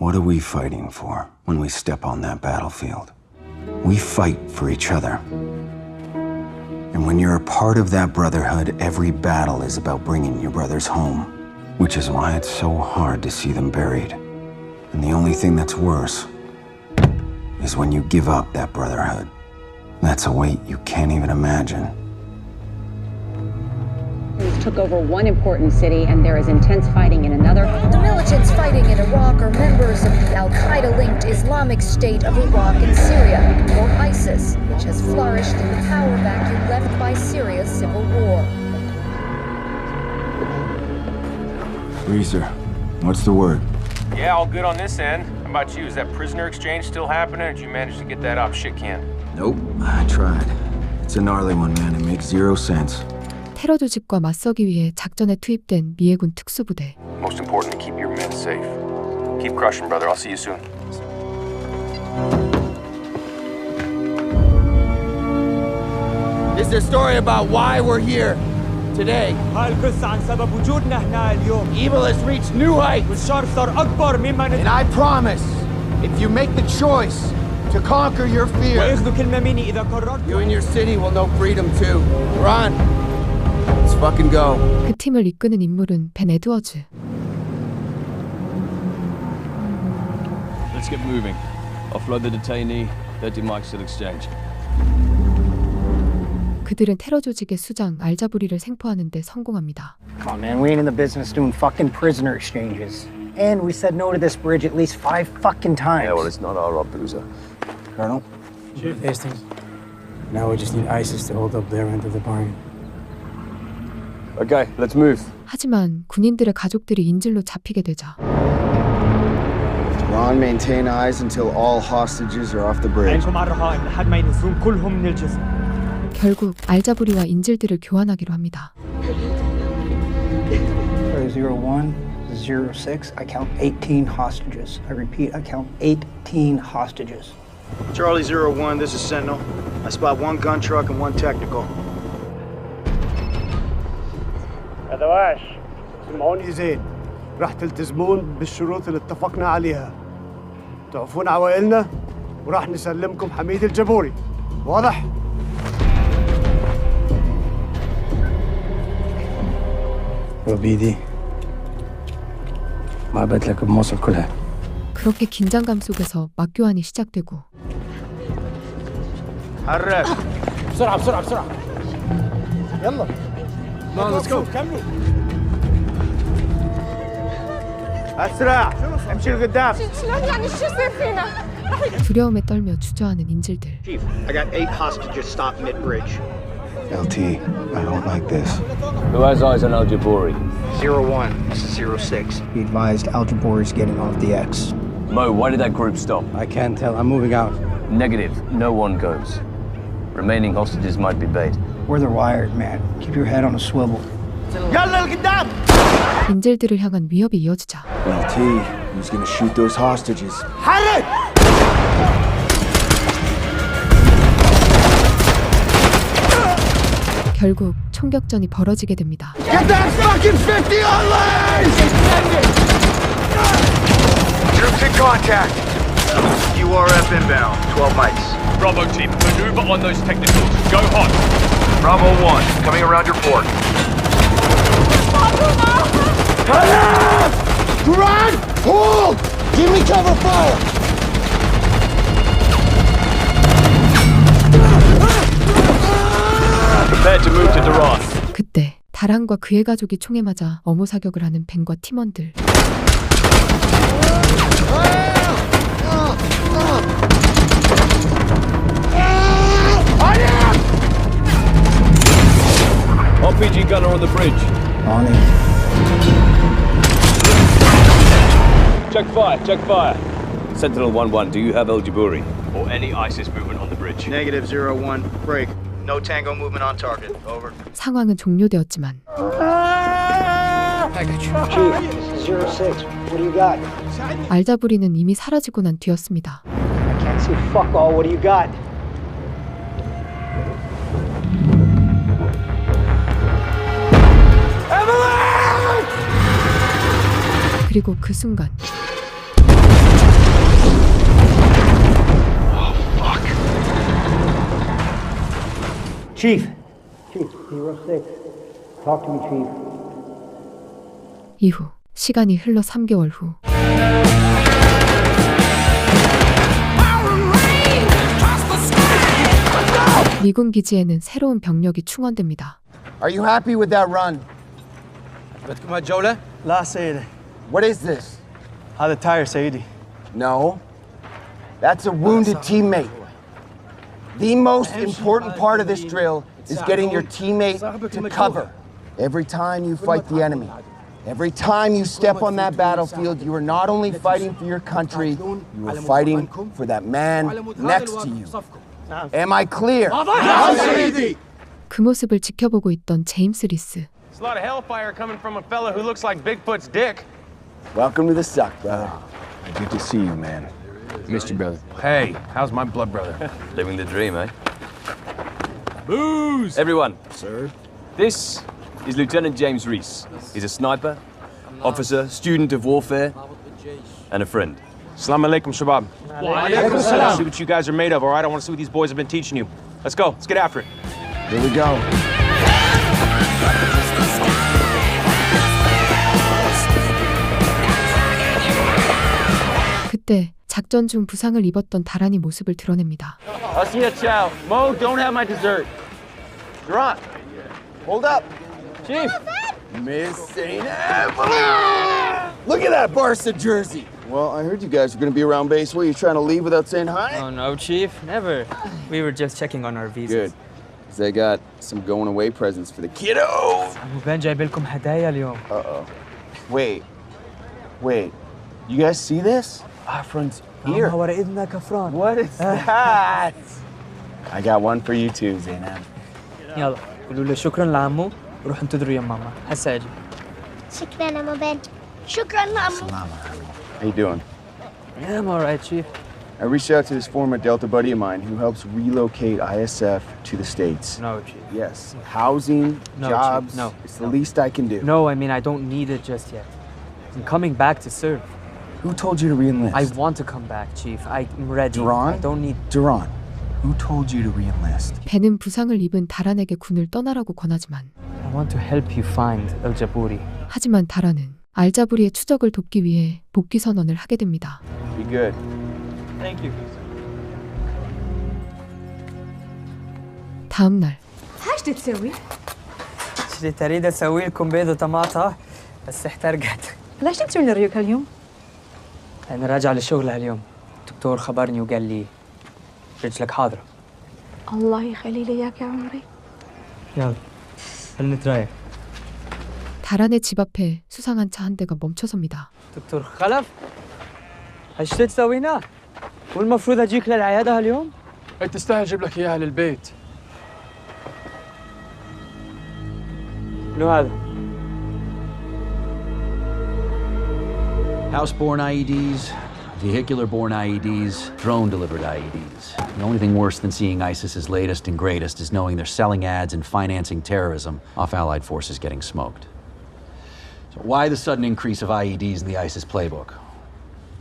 What are we fighting for when we step on that battlefield? We fight for each other. And when you're a part of that brotherhood, every battle is about bringing your brothers home, which is why it's so hard to see them buried. And the only thing that's worse is when you give up that brotherhood. That's a weight you can't even imagine. Took over one important city, and there is intense fighting in another. The militants fighting in Iraq are members of the al-Qaeda-linked Islamic State of Iraq and Syria, or ISIS, which has flourished in the power vacuum left by Syria's civil war. Reeser, what's the word? Yeah, all good on this end. How about you? Is that prisoner exchange still happening, or did you manage to get that off shit can? Nope, I tried. It's a gnarly one, man. It makes zero sense. 테러 조직과 맞서기 위해 작전에 투입된 미해군 특수부대. Most important to keep your men safe. Keep crushing, brother. I'll see you soon. This is a story about why we're here today. هالقصة عن سبب وجودنا هنا اليوم. Evil has reached new heights. والشر صار أكبر مما And I promise, if you make the choice to conquer your fear, وإخذوا كلمة مني إذا قررت. you and your city will know freedom too. Run. Let's fucking go. 그 팀을 이끄는 인물은 벤 에드워즈. Let's get moving. Offload the detainee. 30 mics till exchange. 그들은 테러 조직의 수장 알자부리를 생포하는 데 성공합니다. Come on, man. We ain't in the business doing fucking prisoner exchanges. And we said no to this bridge at least 5 fucking times. Yeah, well, it's not our Boozer. Colonel? Chief Hastings. Now we just need ISIS to hold up their end of the bargain. Okay, let's move. 하지만 군인들의 가족들이 인질로 잡히게 되자 Ron, maintain eyes until all hostages are off the bridge. عينكم على الرهائن لحد ما ينزلون كلهم من الجسم. 결국 알자부리와 인질들을 교환하기로 합니다. 01, 06, I count 18 hostages. I repeat, I count 18 hostages. Charlie 01, this is Sentinel. I spot 1 gun truck and 1 technical. أدواش سمعوني زين رح تلتزمون بالشروط اللي اتفقنا عليها تعرفون عوائلنا وراح نسلمكم حميد الجبوري واضح؟ وبيدي ما بدلك بموصل كلها. 그렇게 긴장감 속에서 맞교환이 시작되고 حرك بسرعة بسرعة بسرعة يلا let's go. كملوا أسرع امشي لقدام شلون يعني شو يصير فينا؟ 두려움에 떨며 주저하는 인질들. Chief, I got 8 hostages stopped mid-bridge. LT, I don't like this. Who has eyes on Al Jabouri? 01, this is 06. Be advised, Al-Jabori's getting off the X. Mo, why did that group stop? I can't tell. I'm moving out. Negative. No one goes. Remaining hostages might be bait. Where they're wired, man. Keep your head on a swivel. يلا لقدام! 인질들을 향한 위협이 이어지자 LT, who's gonna shoot those hostages? حرك! 결국 총격전이 벌어지게 됩니다. Get that fucking 50 on lane! Troops in contact. URF inbound, 12 mics. Bravo team, maneuver on those technicals. Go hot. Bravo 1, coming around your port. Run! Hold! Give me cover fire! Prepare to move to Duran. 그때 다란과 그의 가족이 총에 맞아 어모 사격을 하는 벤과 팀원들. RPG gunner on the bridge. On it. Check fire, check fire. Sentinel 1-1, do you have Al Jabouri? Or any ISIS movement on the bridge? Negative 01, break. No tango movement on target. Over. 상황은 종료되었지만 Chief, 06, what do you got? 알자부리는 이미 사라지고 난 뒤였습니다. I can't see fuck all, what do you got? 그리고 그 순간 Chief, 06. Talk to me, Chief. 이후 시간이 흘러 3개월 후 미군 기지에는 새로운 병력이 충원됩니다. Are you happy with that run? بدكم هالجولة؟ لا سيدي. What is this? هذا تاير سيدي. No. That's a wounded teammate. The most important part of this drill is getting your teammate to cover. Every time you fight the enemy, every time you step on that battlefield, you are not only fighting for your country, you are fighting for that man next to you. Am I clear? 그 모습을 지켜보고 있던 제임스 리스. It's a lot of hellfire coming from a fella who looks like Bigfoot's dick. Welcome to the suck, brother. Good to see you, man. Missed you, brother. Hey, how's my blood brother? Living the dream, eh? Booze! Everyone. Sir? This is Lieutenant James Reese. He's a sniper, officer, student of warfare, and a friend. Assalamu alaikum, Shabab. See what you guys are made of, all right? I want to see what these boys have been teaching you. Let's go. Let's get after it. Here we go. 그때 작전 중 부상을 입었던 다란이 모습을 드러냅니다. I'll see you, Chow. Mo, don't have my dessert. Durant. Hold up. Chief. Miss St. Look at that Barca jersey. Well, I heard you guys were going to be around base. What, you trying to leave without saying hi? Oh, no, Chief. Never. We were just checking on our visas. Good. Because they got some going away presents for the kiddos. وبين جايب لكم هدايا اليوم. Uh-oh. Wait. You guys see this? Our friend's here. What is that? I got one for you too, Zainab. يلا قولوا له شكرا لعمو وروحوا انتظروا يا ماما هسه اجي. شكرا يا عمو بن. شكرا لعمو. How you doing? Yeah, I'm all right, Chief. I reached out to this former Delta buddy of mine who helps relocate ISF to the States. No, Chief. Yes. Housing, No, jobs. Chief, no. It's the least I can do. No, I mean, I don't need it just yet. I'm coming back to serve. Who told you to re-enlist? I want to come back, Chief. I'm ready. Duran? I don't need... Duran, who told you to re-enlist? 벤은 부상을 입은 다란에게 군을 떠나라고 권하지만 I want to help you find El Jaburi. 하지만 다란은 알자부리의 추적을 돕기 위해 복귀 선언을 하게 됩니다. Be good. Thank you. 다음 날 ايش تسوي؟ شريت اريد اسوي لكم بيض وطماطة بس احترقت. ليش تمشي من الريوك اليوم؟ انا راجع للشغل هاليوم. الدكتور خبرني وقال لي رجلك حاضرة. الله يخلي لي اياك يا عمري. يلا خلينا نترايح. 다란의 집 앞에 수상한 차 한 대가 멈춰섭니다. دكتور خلف ايش تسوي هنا؟ والمفروض اجيك للعيادة هاليوم؟ انت تستاهل اجيب لك اياها للبيت. شنو هذا؟ House-borne IEDs, vehicular-borne IEDs, drone-delivered IEDs. The only thing worse than seeing ISIS's latest and greatest is knowing they're selling ads and financing terrorism off Allied forces getting smoked. So why the sudden increase of IEDs in the ISIS playbook?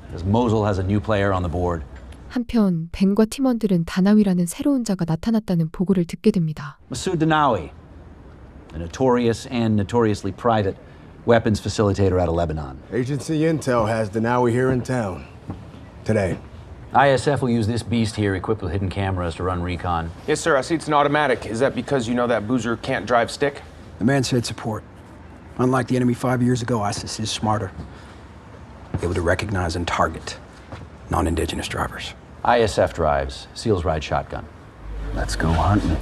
Because Mosul has a new player on the board. 한편 벤과 팀원들은 다나위라는 새로운 자가 나타났다는 보고를 듣게 됩니다. Masoud Danawi, a notorious and notoriously private weapons facilitator out of Lebanon. Agency Intel has Danawi here in town today. ISF will use this beast here equipped with hidden cameras to run recon. Yes, sir. I see it's an automatic. Is that because you know that boozer can't drive stick? The man said support. Unlike the enemy 5 years ago, ISIS is smarter. Able to recognize and target non-indigenous drivers. ISF drives. SEALs ride shotgun. Let's go hunting.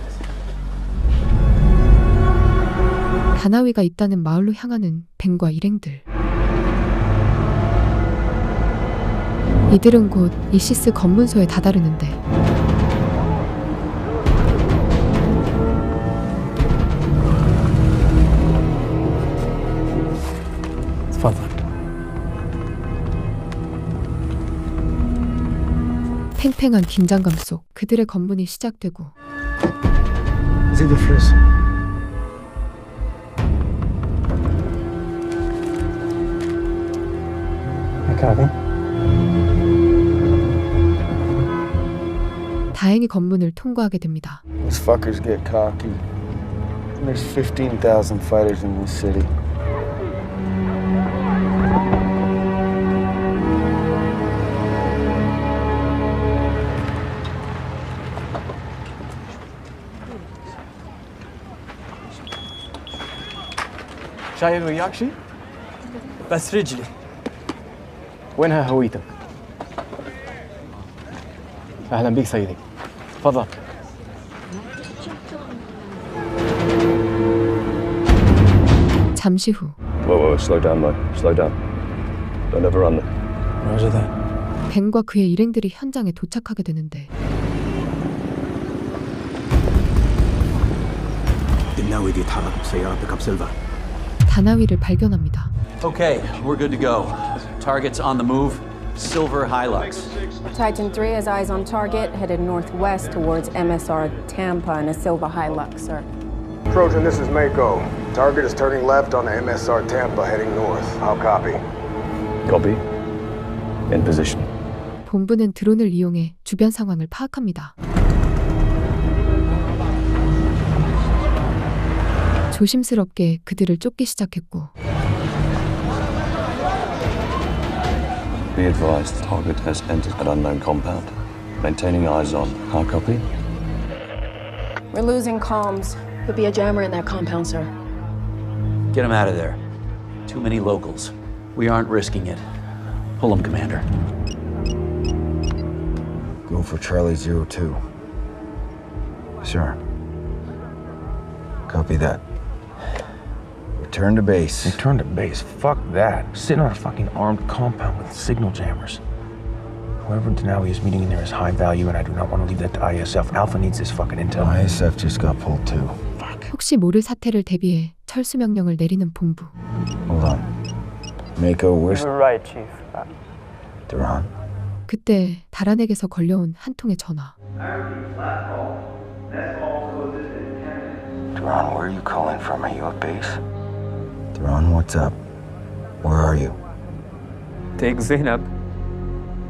다나위가 있다는 마을로 향하는 벤과 일행들. 이들은 곧 이시스 검문소에 다다르는데 팽팽한 긴장감 속 그들의 검문이 시작되고 다행히 관문을 통과하게 됩니다. These fuckers get cocky. And there's 15,000 fighters in this city. شايل وياك شيء؟ بس رجلي. وينها هويتك؟ أهلا بك سيدي. تفضل. 잠시 후 Whoa, slow down, Mo. Slow down. Don't overrun them. Roger that. 벤과 그의 일행들이 현장에 도착하게 되는데 다나위를 발견합니다. Okay, we're good to go. Target's on the move. Silver Hilux. Titan 3 has eyes on target, headed northwest towards MSR Tampa in a Silva Hilux, sir. Trojan, this is Mako. Target is turning left on the MSR Tampa, heading north. I'll copy. Copy. In position. 본부는 드론을 이용해 주변 상황을 파악합니다. 조심스럽게 그들을 쫓기 시작했고 Be advised, target has entered an unknown compound. Maintaining eyes on. I'll copy. We're losing comms. Could be a jammer in that compound, sir. Get him out of there. Too many locals. We aren't risking it. Pull him, Commander. Go for Charlie 02. Sure. Copy that. Return to base. Return to base? Fuck that. Sitting on a fucking armed compound with signal jammers. Whoever Denawi is meeting in there is high value, and I do not want to leave that to ISF. Alpha needs this fucking intel. ISF just got pulled too. 혹시 모를 사태를 대비해 철수 명령을 내리는 본부. Hold on. Mako, where's... You're right, Chief. Duran? 그때 다란에게서 걸려온 한 통의 전화. Duran, where are you calling from? Are you at base? Duran, what's up? Where are you? Take Zainab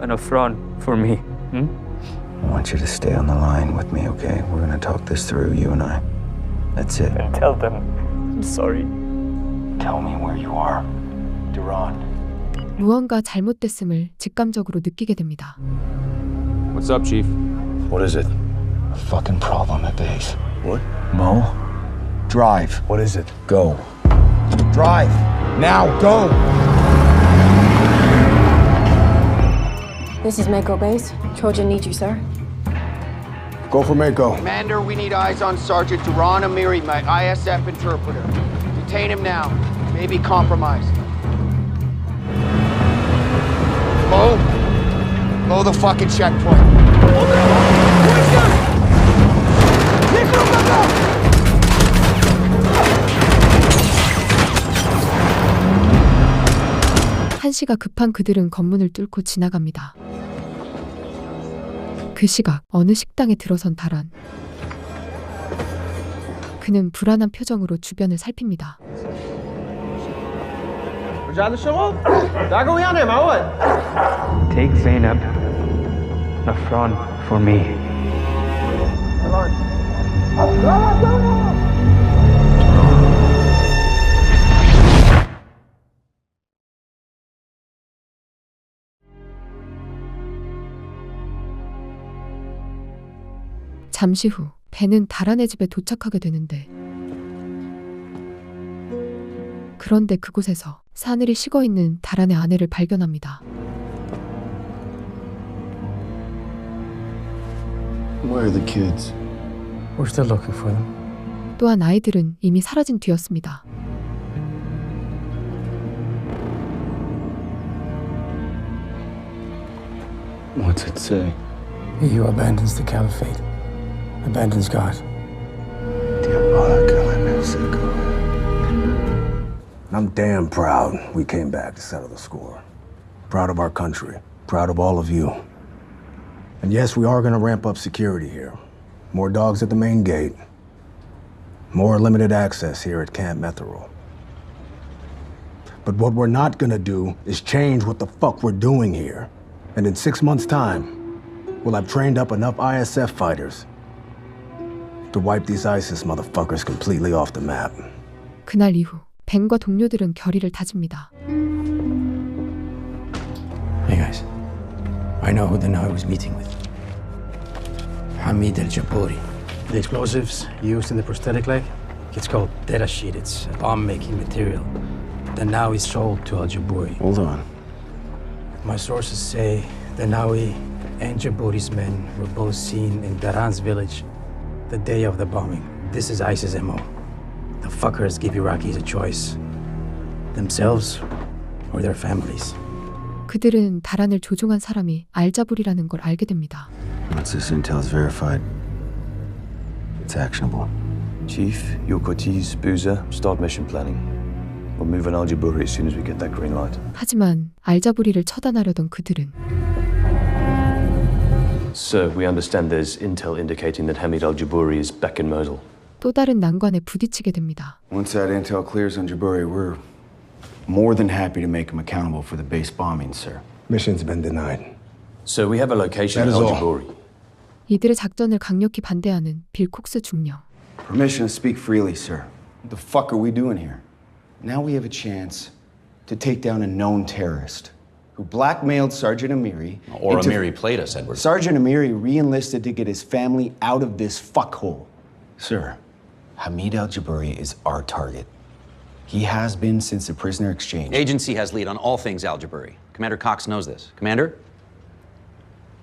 and Afran for me. I want you to stay on the line with me, okay? We're gonna talk this through, you and I. That's it. And tell them I'm sorry. Tell me where you are. Duran. 무언가 잘못됐음을 직감적으로 느끼게 됩니다. What's up, Chief? What is it? A fucking problem at base. What? Mo? Drive. What is it? Go. Drive. Now, go! This is Mako base. Trojan needs you, sir. Go for Mako. Commander, we need eyes on Sergeant Duran Amiri, my ISF interpreter. Detain him now. Maybe compromised. Blow the fucking checkpoint. 한시가 급한 그들은 건문을 뚫고 지나갑니다. 그 시각 어느 식당에 들어선 다란. 그는 불안한 표정으로 주변을 살핍니다. Take Zainab and Afran for me. 잠시 후 벤은 다란의 집에 도착하게 되는데 그런데 그곳에서 사늘이 식어있는 다란의 아내를 발견합니다. Where are the kids? We're still looking for them. 또한 아이들은 이미 사라진 뒤였습니다. What's it say? He who abandons the caliphate abandons God. I'm damn proud we came back to settle the score. Proud of our country. Proud of all of you. And yes, we are going to ramp up security here. More dogs at the main gate. More limited access here at Camp Metherol. But what we're not going to do is change what the fuck we're doing here. And in 6 months' time, Well, I've trained up enough ISF fighters to wipe these ISIS motherfuckers completely off the map. 그날 이후 벤과 동료들은 결의를 다집니다. Hey guys, I know who Denawi was meeting with. Hamid al-Jabouri. The explosives used in the prosthetic leg, it's called data sheet. It's bomb-making material. Denawi sold to al-Jabouri. Hold on. My sources say Denawi and Jabouri's men were both seen in Daran's village the day of the bombing. This is ISIS MO. The fuckers give Iraqis a choice. Themselves or their families. 그들은 다란을 조종한 사람이 알자불이라는 걸 알게 됩니다. Once this intel is verified, it's actionable. Chief, Yokotis, Boozer, start mission planning. We'll move on Al-Jabouri as soon as we get that green light. 하지만 알자불이를 처단하려던 그들은 Sir, we understand there's intel indicating that Hamid al-Jabouri is back in Mosul. 또 다른 난관에 부딪히게 됩니다. Once that intel clears on Jabouri, we're more than happy to make him accountable for the base bombing, sir. Mission's been denied. So we have a location That at is all. Al-Jabouri. 이들의 작전을 강력히 반대하는 빌 콕스 중령. Permission to speak freely, sir. What the fuck are we doing here? Now we have a chance to take down a known terrorist who blackmailed Sergeant Amiri. Or Amiri played us, Edward. Sergeant Amiri re-enlisted to get his family out of this fuckhole. Sir, Hamid al-Jabouri is our target. He has been since the prisoner exchange. Agency has lead on all things Al-Jabouri. Commander Cox knows this. Commander?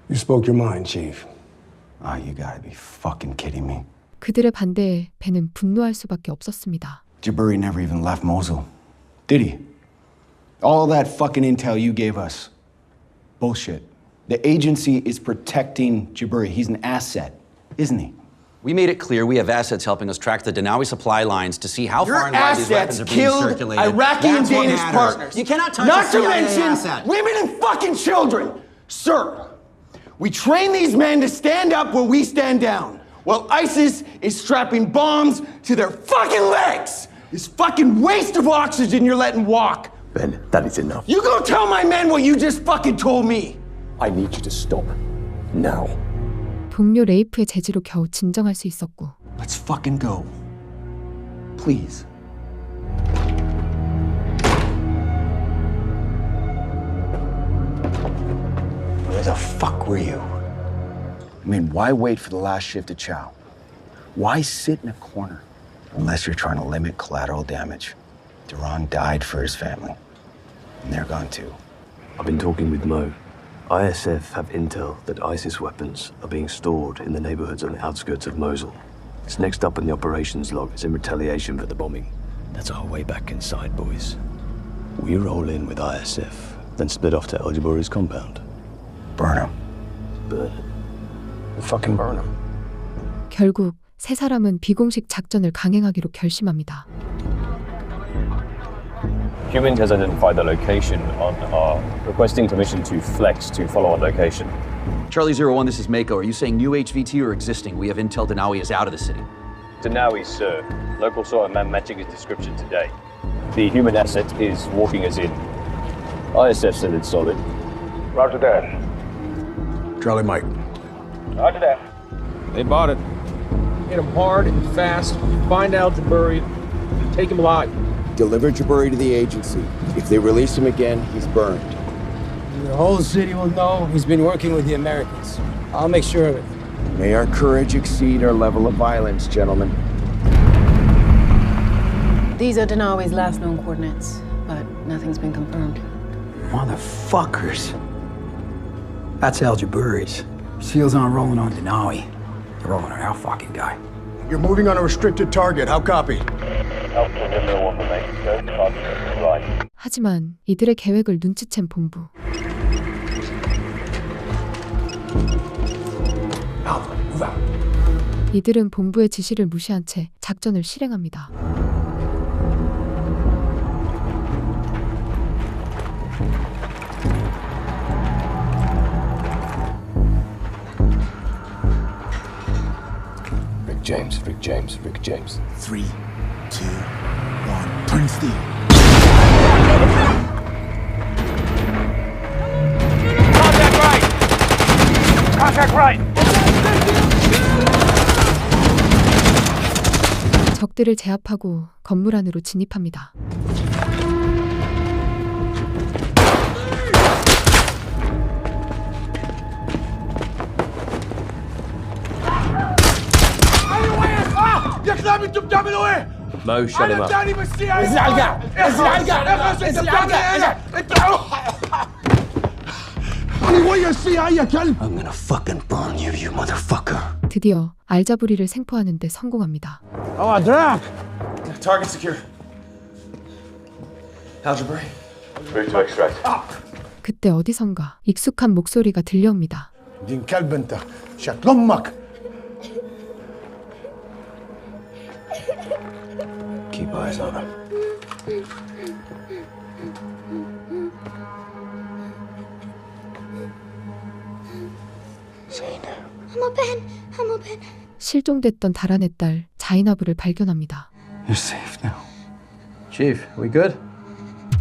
You spoke your mind, Chief. Oh, you gotta be fucking kidding me. 그들의 반대에 벤은 분노할 수밖에 없었습니다. Jabouri never even left Mosul, did he? All that fucking intel you gave us. Bullshit. The agency is protecting Jabouri. He's an asset, isn't he? We made it clear we have assets helping us track the Denawi supply lines to see how Your far and wide these weapons assets are being killed circulated. Iraqi and That's what Danish matters. partners. You cannot touch Not a to CIA mention asset. women and fucking children. Sir, we train these men to stand up where we stand down, while ISIS is strapping bombs to their fucking legs. This fucking waste of oxygen you're letting walk. Ben, that is enough. You go tell my men what you just fucking told me. I need you to stop. Now. 동료 레이프의 제지로 겨우 진정할 수 있었고 Let's fucking go. Please. Where the fuck were you? I mean, why wait for the last shift of chow? Why sit in a corner? Unless you're trying to limit collateral damage. Duran died for his family. And they're gone too. I've been talking with Mo. ISF have intel that ISIS weapons are being stored in the neighborhoods on the outskirts of Mosul. It's next up in the operations log. It's in retaliation for the bombing. That's our way back inside, boys. We roll in with ISF, then split off to Al-Jabouri's compound. Burn him. Burn it. Fucking burn him. 결국 세 사람은 비공식 작전을 강행하기로 결심합니다. Humans has identified the location on our requesting permission to flex to follow our location. Charlie 01, this is Mako. Are you saying new HVT or existing? We have intel Denawi is out of the city. Denawi, sir. Local saw a man matching his description today. The human asset is walking us in. ISF said it's solid. Roger that. Charlie Mike. Roger that. They bought it. Hit him hard and fast. Find Al-Jabouri. Take him alive. Deliver Jabouri to the agency. If they release him again, he's burned. The whole city will know he's been working with the Americans. I'll make sure of it. May our courage exceed our level of violence, gentlemen. These are Denawi's last known coordinates, but nothing's been confirmed. Motherfuckers. That's Al-Jabouri's. SEALs aren't rolling on Denawi. They're rolling on our fucking guy. You're moving on a restricted target. How copy? 하지만 이들의 계획을 눈치챈 본부. 이들은 본부의 지시를 무시한 채 작전을 실행합니다. Rick James, Rick James, Rick James. 3, 2, 1. Turn steel. Contact right! Contact right. 적들을 제압하고 건물 안으로 진입합니다. Mo, shut him up. I'm gonna fucking burn you, you motherfucker. 드디어 알자부리를 생포하는데 성공합니다. Target secure. Algebra. Move to extract. 그때 어디선가 익숙한 목소리가 들려옵니다. din kalb انت شكل امك. Keep eyes on him. I'm open. 실종됐던 다란의 딸 자이나브를 발견합니다. You're safe now. Chief, we good?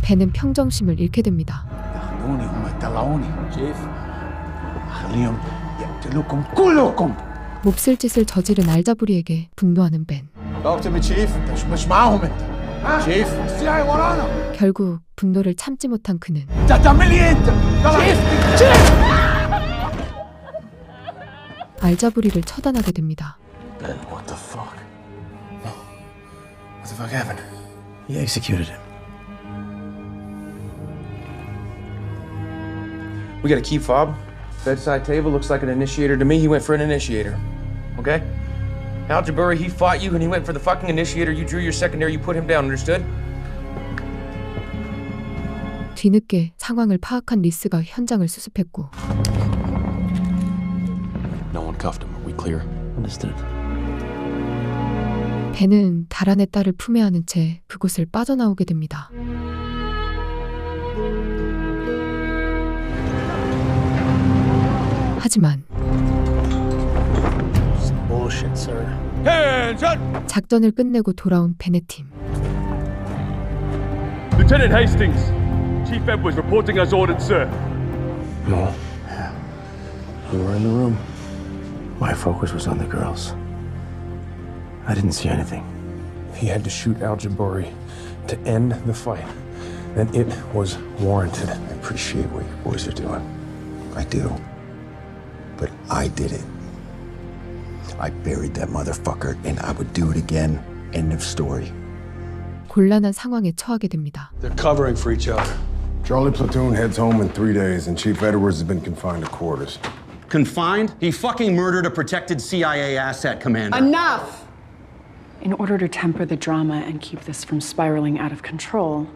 벤은 평정심을 잃게 됩니다. خلوني هم يطلعوني. Chief. خليهم يقتلوكم كلكم. 몹쓸 짓을 저지른 알자부리에게 분노하는 벤. Talk to me, Chief. انت مش معاهم انت. Chief. السياي ورانا. 결국 분노를 참지 못한 그는 انت هتعمل لي انت. Chief. 알자부리를 처단하게 됩니다. Ben, what the fuck? What the fuck happened? He executed him. We got a key fob. Bedside table looks like an initiator to me. He went for an initiator. Okay? Al-Jabari, he fought you and he went for the fucking initiator. You drew your secondary, you put him down, understood? 뒤늦게 상황을 파악한 리스가 현장을 수습했고 No one cuffed him. Are we clear? Understood. 벤은 다란의 딸을 품에 안은 채 그곳을 빠져나오게 됩니다. 하지만 Bullshit, sir. Hands up! 작전을 끝내고 돌아온 벤의 팀. Lieutenant Hastings, Chief Edwards reporting as ordered, sir. No. We were in the room. My focus was on the girls. I didn't see anything. He had to shoot Al-Jabari to end the fight. Then it was warranted. I appreciate what your boys are doing. I do. But I did it. I buried that motherfucker, and I would do it again. End of story. 곤란한 상황에 처하게 됩니다. They're covering for each other. Charlie Platoon heads home in 3 days, and Chief Edwards has been confined to quarters. Confined? He fucking murdered a protected CIA asset, Commander. Enough! In order to temper the drama and keep this from spiraling out of control,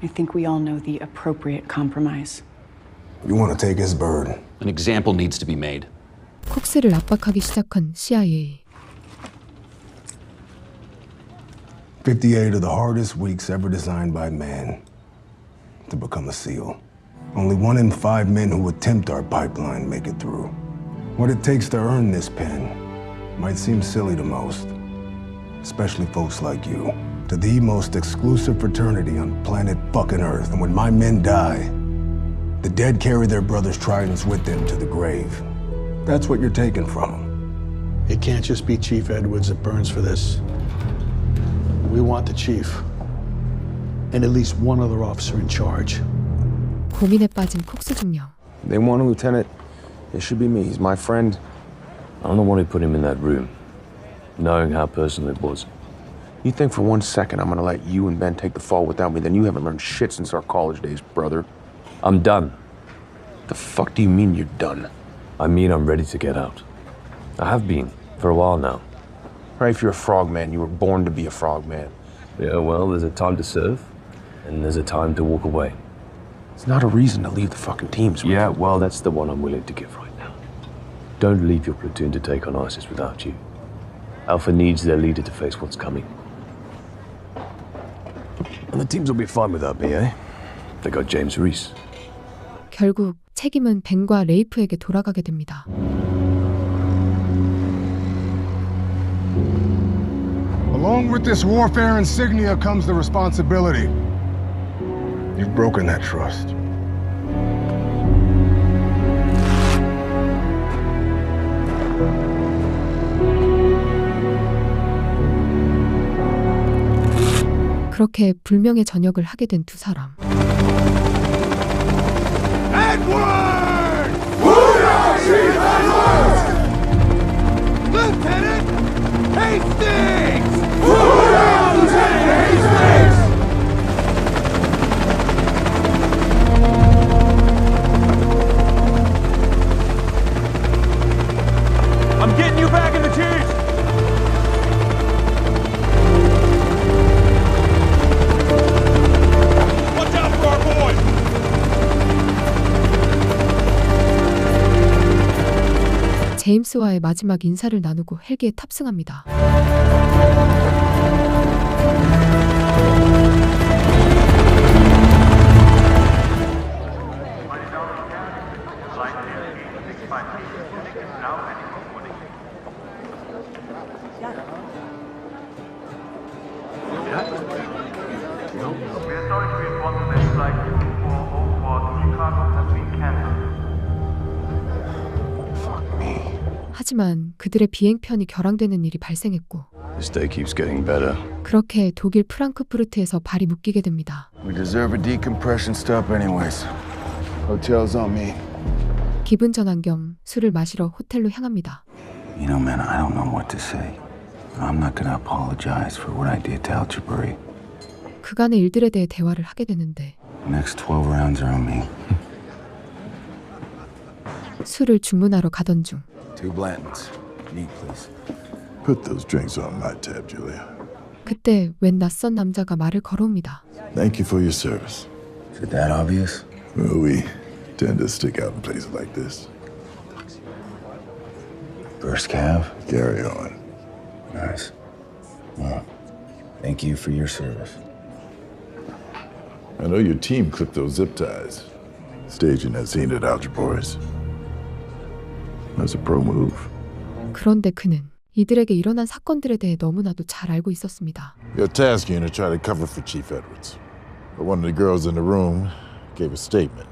I think we all know the appropriate compromise. You want to take his bird? An example needs to be made. 콕스를 압박하기 시작한 CIA. 58 of the hardest weeks ever designed by man to become a SEAL. Only 1 in 5 men who attempt our pipeline make it through. What it takes to earn this pen might seem silly to most, especially folks like you. To the most exclusive fraternity on planet fucking Earth. And when my men die, the dead carry their brothers' tridents with them to the grave. That's what you're taking from them. It can't just be Chief Edwards that burns for this. We want the chief and at least one other officer in charge. 고민에 빠진 콕스 중령. They want a lieutenant. It should be me. He's my friend. I'm the one who put him in that room, knowing how personal it was. You think for 1 second I'm gonna let you and Ben take the fall without me? Then you haven't learned shit since our college days, brother. I'm done. The fuck do you mean you're done? I mean I'm ready to get out. I have been, for a while now. Right, if you're a frogman, you were born to be a frogman. Yeah, well, there's a time to serve, and there's a time to walk away. It's not a reason to leave the fucking teams. Yeah, well, that's the one I'm willing to give right now. Don't leave your platoon to take on ISIS without you. Alpha needs their leader to face what's coming. And the teams will be fine without me, eh? They got James Reese. 결국 책임은 벤과 레이프에게 돌아가게 됩니다. Along with this warfare insignia comes the responsibility. You've broken that trust. 그렇게 불명예 전역을 하게 된 두 사람. Edward! Chief Edward! Lieutenant Hastings! Lieutenant Hastings! I'm getting you back in the jeep! Watch out for our boys! 제임스와의 마지막 인사를 나누고 헬기에 탑승합니다. 하지만 그들의 비행편이 결항되는 일이 발생했고 This day keeps getting better. 그렇게 독일 프랑크푸르트에서 발이 묶이게 됩니다. We deserve a decompression stop anyways. Hotel's on me. 기분 전환 겸 술을 마시러 호텔로 향합니다. You know, man, I don't know what to say. I'm not gonna apologize for what I did to Al-Jabari. 그간의 일들에 대해 대화를 하게 되는데 Next 12 rounds are on me. 술을 주문하러 가던 중 Two Blantons. Neat, please. Put those drinks on my tab, Julia. 그때 웬 낯선 남자가 말을 걸어옵니다. Thank you for your service. Is it that obvious? Well, we tend to stick out in places like this. First Cav? Carry on. Nice. Well, thank you for your service. I know your team clipped those zip ties. Staging that scene at Al-Jabari's. That's a pro move. 그런데 그는 이들에게 일어난 사건들에 대해 너무나도 잘 알고 있었습니다. Your task unit tried to cover for Chief Edwards. But one of the girls in the room gave a statement.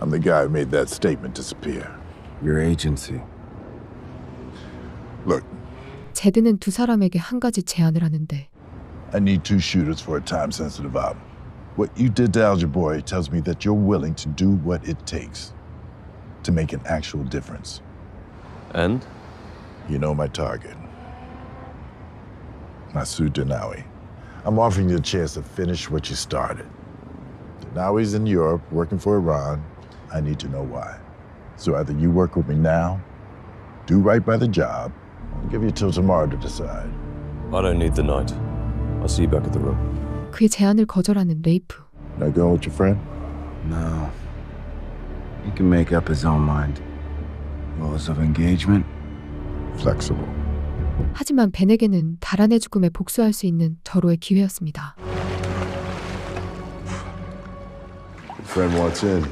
I'm the guy who made that statement disappear. Your agency. Look, 제드는 두 사람에게 한 가지 제안을 하는데 I need 2 shooters for a time-sensitive album. What you did to Al-Jabari tells me that you're willing to do what it takes to make an actual difference. And? You know my target. Masoud Denawi. I'm offering you a chance to finish what you started. Denawi's in Europe, working for Iran. I need to know why. So either you work with me now, do right by the job, I'll give you till tomorrow to decide. I don't need the night. I'll see you back at the room. 그의 제안을 거절하는 레이프. Now go with your friend? No. He can make up his own mind. Rules of engagement? Flexible. 하지만 벤에게는 다란의 죽음에 복수할 수 있는 절호의 기회였습니다. Friend wants in.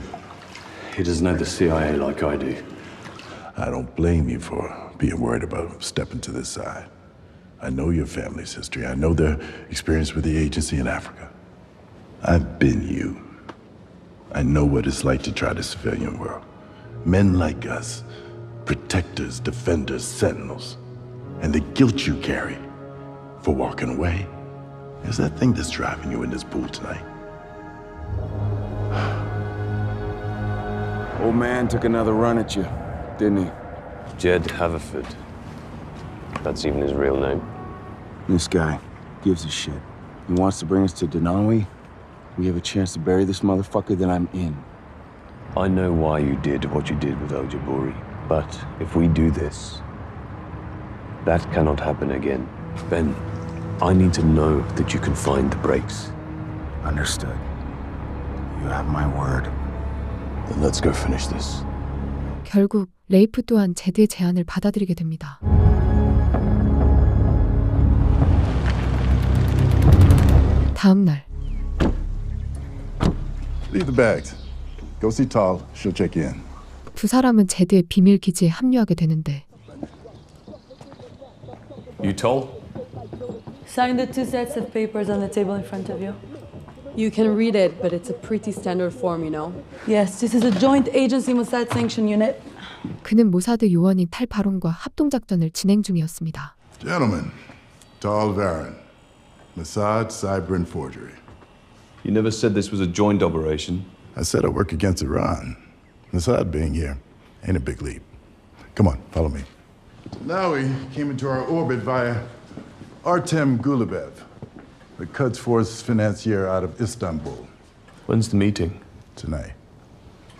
He doesn't know the CIA like I do. I don't blame you for being worried about stepping to this side. I know your family's history. I know their experience with the agency in Africa. I've been you. I know what it's like to try the civilian world. Men like us, protectors, defenders, sentinels, and the guilt you carry for walking away is that thing that's driving you in this pool tonight. Old man took another run at you, didn't he? Jed Haverford. That's even his real name. This guy gives a shit. He wants to bring us to Denawi. We have a chance to bury this motherfucker, then I'm in. I know why you did what you did with Al-Jabari, but if we do this, that cannot happen again. Ben, I need to know that you can find the brakes. Understood. You have my word. Then let's go finish this. 결국 레이프 또한 제드의 제안을 받아들이게 됩니다. 다음 날 Leave the bags. Go see Tal. She'll check you in. 두 사람은 제드의 비밀 기지에 합류하게 되는데 You Tal? Sign the 2 sets of papers on the table in front of you. You can read it, but it's a pretty standard form, you know. Yes, this is a joint agency Mossad sanctioned unit. 그는 모사드 요원인 탈 바론과 합동작전을 진행 중이었습니다. Gentlemen, Tal Varon, Mossad, cyber and forgery. You never said this was a joint operation. I said I work against Iran. Mossad being here ain't a big leap. Come on, follow me. Now we came into our orbit via Artem Gulubev, the Quds Force financier out of Istanbul. When's the meeting? Tonight.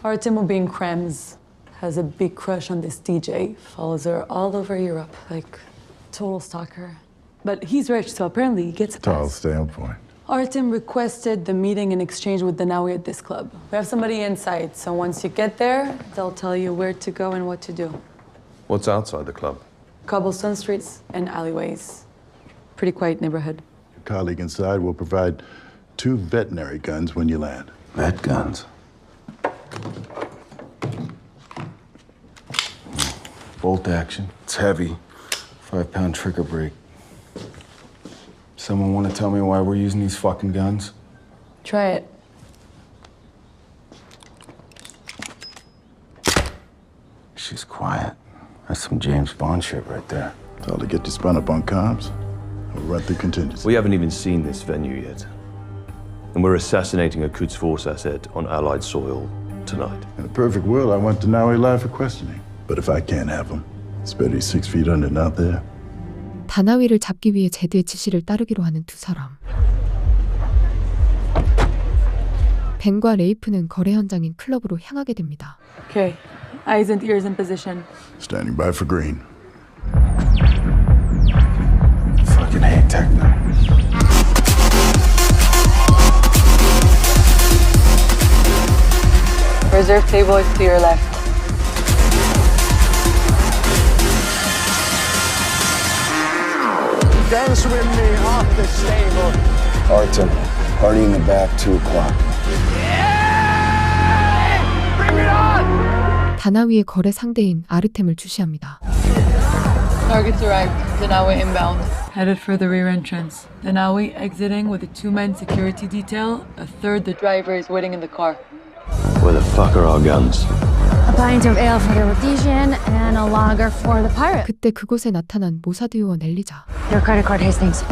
Artem Ubin Krems has a big crush on this DJ. Follows her all over Europe, like total stalker. But he's rich, so apparently he gets a Tal, pass. stay on point. Artem requested the meeting in exchange with Danawi at this club. We have somebody inside, so once you get there, they'll tell you where to go and what to do. What's outside the club? Cobblestone streets and alleyways. Pretty quiet neighborhood. Your colleague inside will provide 2 veterinary guns when you land. Vet guns? Bolt action. It's heavy. 5-pound trigger brake. Someone want to tell me why we're using these fucking guns? Try it. She's quiet. That's some James Bond shit right there. Tell to get you spun up on comms. We'll run through contingency. We haven't even seen this venue yet. And we're assassinating a Quds Force asset on Allied soil tonight. In a perfect world, I want Danawi live for questioning. But if I can't have him, it's better he's 6 feet under, not there. 다나위를 잡기 위해 제드의 지시를 따르기로 하는 두 사람. 벤과 레이프는 거래 현장인 클럽으로 향하게 됩니다. Okay, eyes and ears in position. Standing by for green. Fucking hate techno. Reserve table is to your left. Dance with me off the stable. Artem, party in the back, 2 o'clock. Bring it on! 다나위의 거래 상대인 아르템을 주시합니다. Targets arrived. Danawi inbound. Headed for the rear entrance. Danawi exiting with a 2-man security detail. A third, the driver, is waiting in the car. Where the fuck are our guns? A pint of ale for the Rhodesian and a lager for the pirate. 그때 그곳에 나타난 모사드 요원 엘리자. Your credit card, Hastings.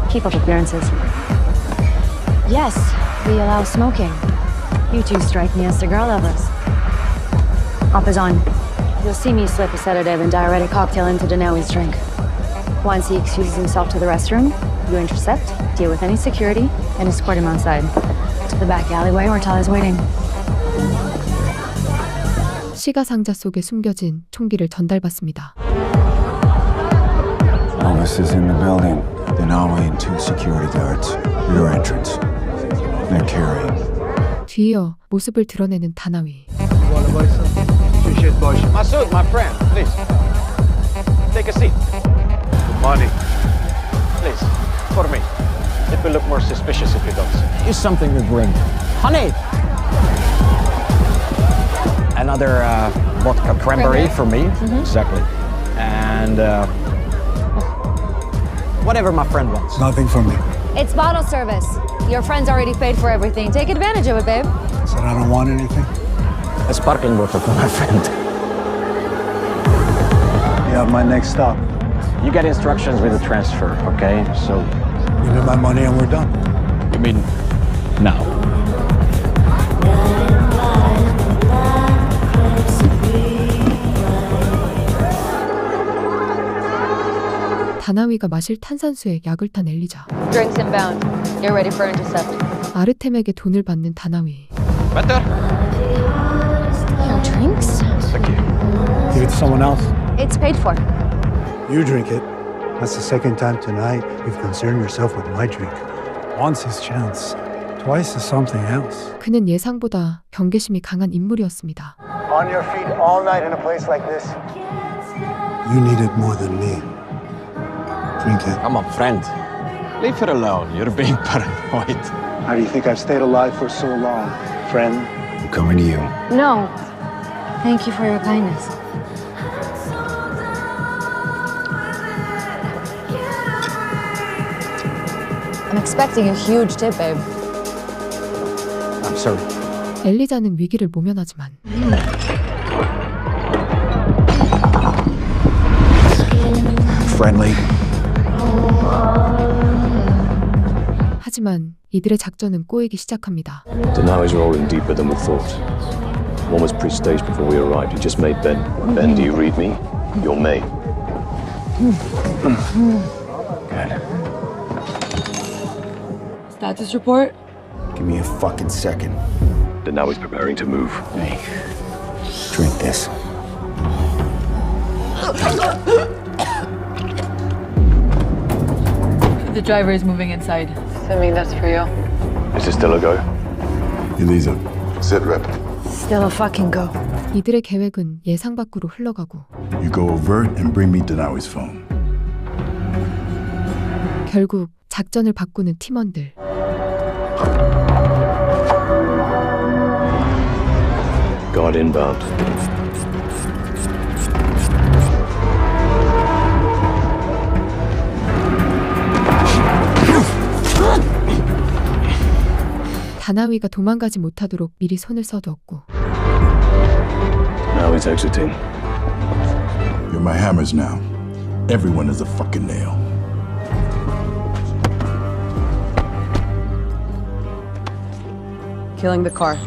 Keep up appearances. Yes, we allow smoking. You two strike me as cigar lovers. Op is on. You'll see me slip a sedative and diuretic cocktail into Danawi's drink. Once he excuses himself to the restroom, you intercept, deal with any security, and escort him outside. To the back alleyway where Tal is waiting. 시가 상자 속에 숨겨진 총기를 전달받습니다. Elvis is in the building. Danawi and 2 security guards. Your entrance. They're carrying. 뒤이어 모습을 드러내는 다나위. Masood, my friend, please. Take a seat. Money. Please, for me. It will look more suspicious if you don't. Here's something to drink. Honey! Another vodka cranberry for me. Exactly. And whatever my friend wants. Nothing for me. It's bottle service. Your friend's already paid for everything. Take advantage of it, babe. Said I don't want anything. A sparkling water for my friend. You have my next stop. You get instructions with the transfer, okay? So. Give me my money and we're done. You mean now? 다나위가 마실 탄산수에 약을 탄 엘리자. Drinks inbound. Get ready for intercept. 아르템에게 돈을 받는 다나위. Better? Your drinks? Thank you. Give it to someone else. It's paid for. You drink it. That's the second time tonight you've concerned yourself with my drink. Once is chance. Twice is something else. 그는 예상보다 경계심이 강한 인물이었습니다. On your feet all night in a place like this. You need it more than me. Drink it. I'm a friend. Leave her alone. You're being paranoid. How do you think I've stayed alive for so long, friend? I'm coming to you. No. Thank you for your kindness. I'm expecting a huge tip, babe. Sir. 엘리자는 위기를 모면하지만 Friendly. 하지만 이들의 작전은 꼬이기 시작합니다. Denawi's rolling deeper than we thought. One was pre-staged before we arrived. He just made Ben. Ben, do you read me? You're mate. Status report? Give me a fucking second. Denawi's preparing to move. Hey, drink this. The driver is moving inside. Assuming that's for you. Is it still a go? Eliza, sit rep. Still a fucking go. 이들의 계획은 예상 밖으로 흘러가고 You go overt and bring me Denawi's phone. 결국 작전을 바꾸는 팀원들. Guard inbound. 다나위가 도망가지 못하도록 미리 손을 써두었고 Now he's exiting. You're my hammers now. Everyone is a fucking nail. Killing the car.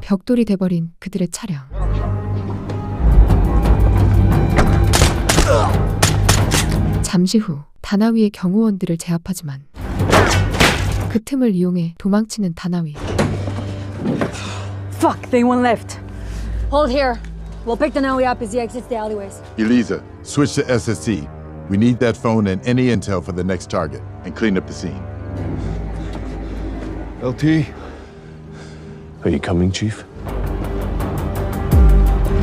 벽돌이 돼버린 그들의 차량. 잠시 후 다나위의 경호원들을 제압하지만 그 틈을 이용해 도망치는 다나위. Fuck, they went left. Hold here. We'll pick Denawi up as he exits the alleyways. Eliza, switch to SSC. We need that phone and any intel for the next target, and clean up the scene. LT? Are you coming, Chief?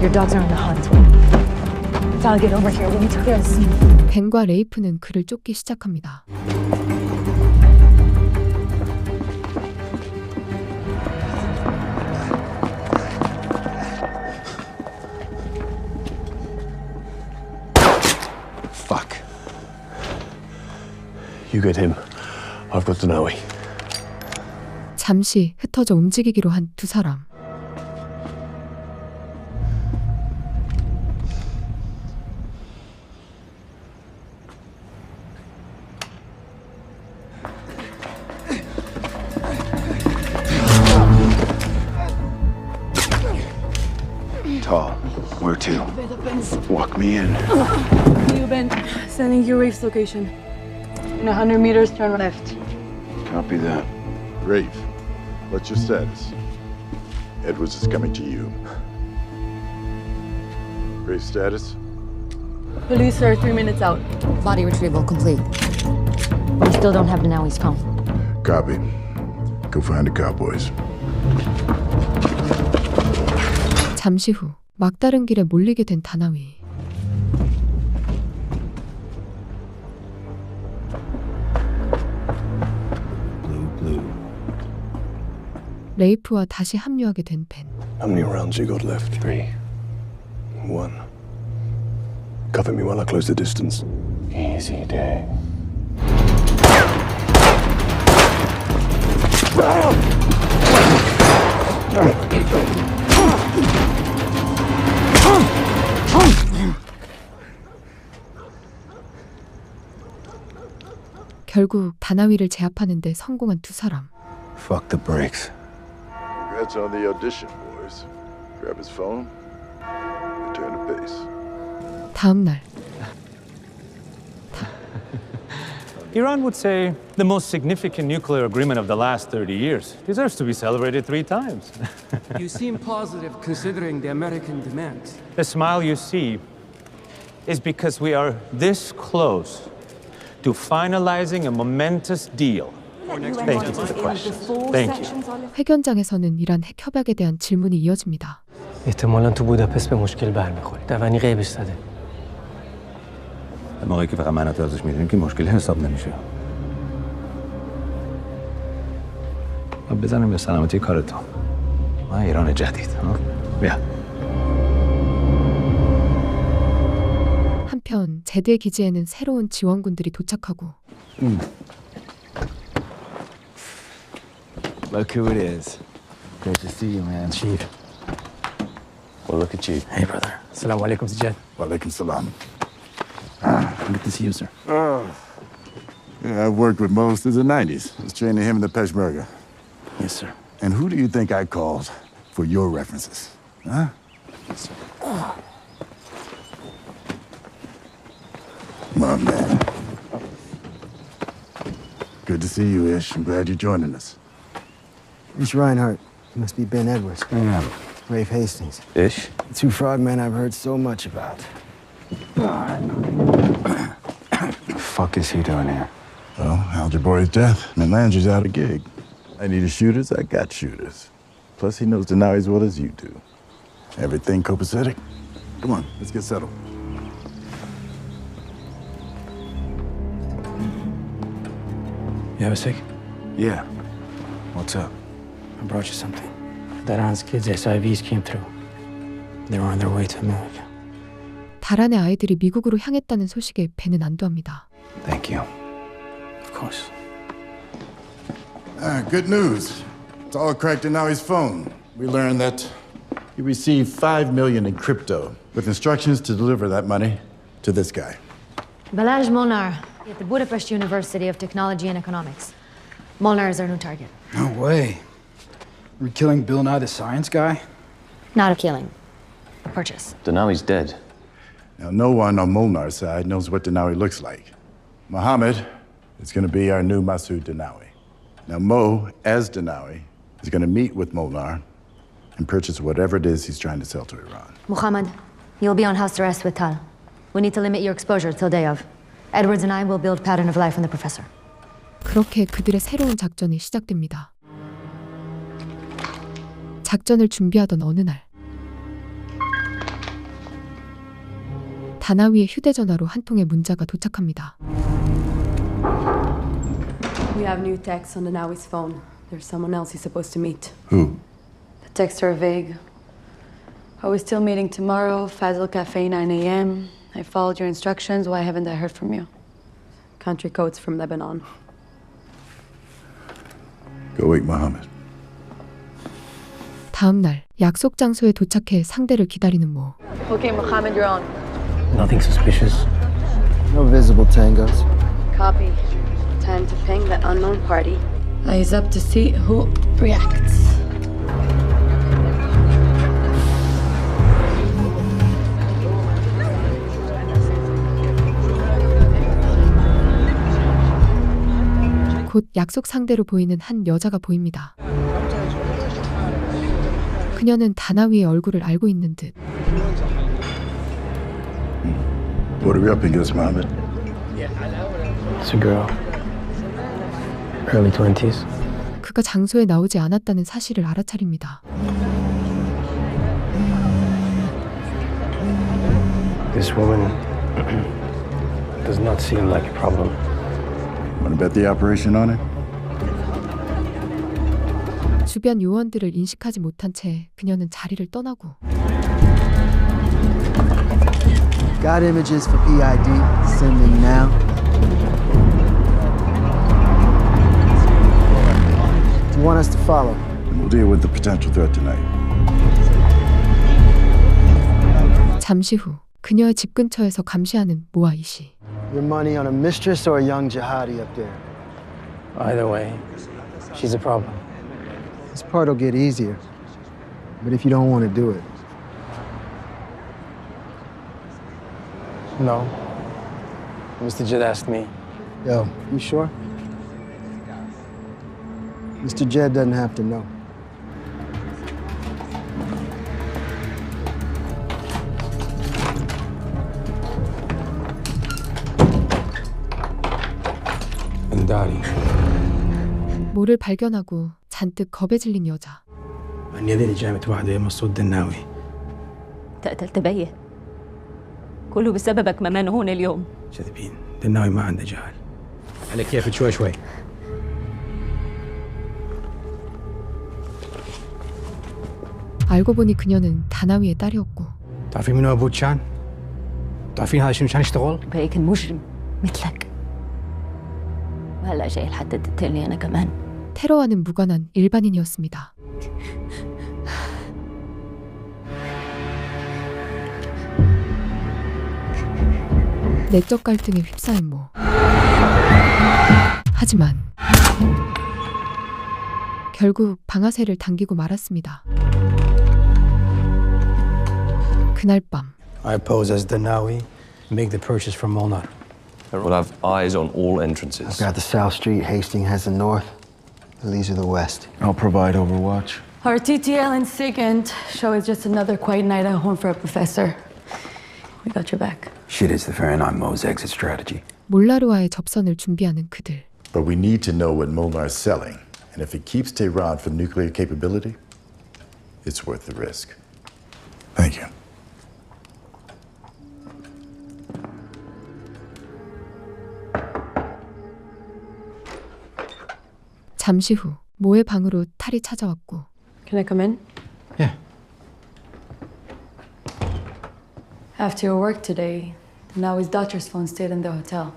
Your dogs are on the hunt. I'll get over here. We need to clear the scene. 벤과 레이프는 그를 쫓기 시작합니다. Fuck. You get him. I've got Denawi. 잠시 흩어져 움직이기로 한 두 사람. Tall. Where to? Walk me in. You, Ben. Sending you Rafe's location. In 100 meters, turn left. Copy that. Rafe, what's your status? Edwards is coming to you. Rafe status? Police are 3 minutes out. Body retrieval complete. We still don't have Denawi's phone. Copy. Go find the cowboys. 잠시 후 막다른 길에 몰리게 된 다나위. 레이프와 다시 합류하게 된 벤. How many rounds you got left? 3. 1. Cover me while I close the distance. Easy day. 결국 다나위를 제압하는 데 성공한 두 사람. Fuck the brakes. Congrats on the audition, boys. Grab his phone. Return to base. 다음 날 Iran would say the most significant nuclear agreement of the last 30 years deserves to be celebrated 3 times. You seem positive considering the American demands. The smile you see is because we are this close to finalizing a momentous deal. Thank you for the questions. Thank you. 회견장에서는 이란 핵 협약에 대한 질문이 이어집니다. احتمالاً تو بوداپست به مشکل برمیخوری. دوانی غیبش زده. موقعی که فقط مناطق ازش میدونیم که مشکل حساب نمیشه. بزنیم به سلامتی کارتون. ما ایران جدید. بیا. 한편 제대 기지에는 새로운 지원군들이 도착하고 Look who it is. Great to see you, man. Chief. Well, look at you. Hey, brother. Assalamu alaikum, Jed. Wa alaikum salam. Good to see you, sir. Yeah, I worked with Mo since the 90s. I was training him in the Peshmerga. Yes, sir. And who do you think I called for your references? Huh? Yes, sir. My man. Good to see you, Ish. I'm glad you're joining us. Ish Reinhardt. Must be Ben Edwards. Yeah. Rafe Hastings. Ish? The two frogmen I've heard so much about. The fuck is he doing here? Well, Al Jabari's death meant Landry's out of gig. I needed shooters, I got shooters. Plus, he knows Denawi as well as you do. Everything copacetic? Come on, let's get settled. You have a sec? Yeah. What's up? I brought you something. Daran's kids' SIVs came through. They were on their way to America. 다란의 아이들이 미국으로 향했다는 소식에 벤은 안도합니다. Thank you. Of course. Good news. It's all cracked Denawi's phone. We learned that he received $5 million in crypto with instructions to deliver that money to this guy. Balazs Molnar at the Budapest University of Technology and Economics. Molnar is our new target. No way. We're killing Bill Nye the Science Guy? Not a killing. A purchase. Denawi's dead. Now, no one on Molnar's side knows what Denawi looks like. Mohammed is going to be our new Masoud Denawi. Now, Mo, as Denawi, is going to meet with Molnar and purchase whatever it is he's trying to sell to Iran. Muhammad, you'll be on house arrest with Tal. We need to limit your exposure till day of. Edwards and I will build pattern of life on the professor. 그렇게 그들의 새로운 작전이 시작됩니다. 작전을 준비하던 어느 날 다나위의 휴대전화로 한 통의 문자가 도착합니다. We have new texts on Denawi's phone. There's someone else he's supposed to meet. Who? The texts are vague. Are we still meeting tomorrow? Fazil Cafe, 9 a.m. I followed your instructions. Why haven't I heard from you? Country codes from Lebanon. Go wake Mohammed. 다음 날 약속 장소에 도착해 상대를 기다리는 모. Okay, Mohammed, you're on. Nothing suspicious. No visible tangos. Copy. Time to ping that unknown party. Eyes up to see who reacts. 곧 약속 상대로 보이는 한 여자가 보입니다. 그녀는 다나위의 얼굴을 알고 있는 듯. What are we up against, Mohammed? It's a girl. Early 20s. 그가 장소에 나오지 않았다는 사실을 알아차립니다. This woman does not seem like a problem. Want to bet the operation on it? 주변 요원들을 인식하지 못한 채 그녀는 자리를 떠나고. Got images for PID. Send them now. Do you want us to follow? And we'll deal with the potential threat tonight. 잠시 후 그녀의 집 근처에서 감시하는 모아 이시. Your money on a mistress or a young jihadi up there? Either way, she's a problem. This part will get easier. But if you don't want to do it. No. Mr. Jed asked me. Yo, you sure? Mr. Jed doesn't have to know. And Dottie. 모를 발견하고 잔뜩 겁에 질린 여자. أني هذه جامعة واحدة يا مسعود دناوي. تقتلت بيه. كله بسببك ممان هون اليوم. كذبين. دناوي ما عنده جهل. على كيفك شوي شوي. 알고 보니 그녀는 다나위의 딸이었고. تعرفين منو أبوك كان؟ تعرفين هذا شنو كان يشتغل؟ بيه كان مجرم مثلك. وهلا جاي لحتى تقتلني أنا كمان. 테러와는 무관한 일반인이었습니다. 내적 갈등에 휩싸인 모. 하지만 결국 방아쇠를 당기고 말았습니다. 그날 밤 I pose as Danawi, make the purchase from Molnar. We'll have eyes on all entrances. I've got the South Street, Hastings has the north. These are the west. I'll provide overwatch. Our TTL and SIGINT show is just another quiet night at home for a professor. We got your back. Shit is the Fahrenheit Mo's exit strategy. 몰라르와의 접선을 준비하는 그들. But we need to know what Molnar's selling. And if it keeps Tehran for nuclear capability, it's worth the risk. Thank you. 잠시 후 모의 방으로 탈이 찾아왔고. Can I come in? Yeah. After your work today, now his daughter's phone stayed in the hotel.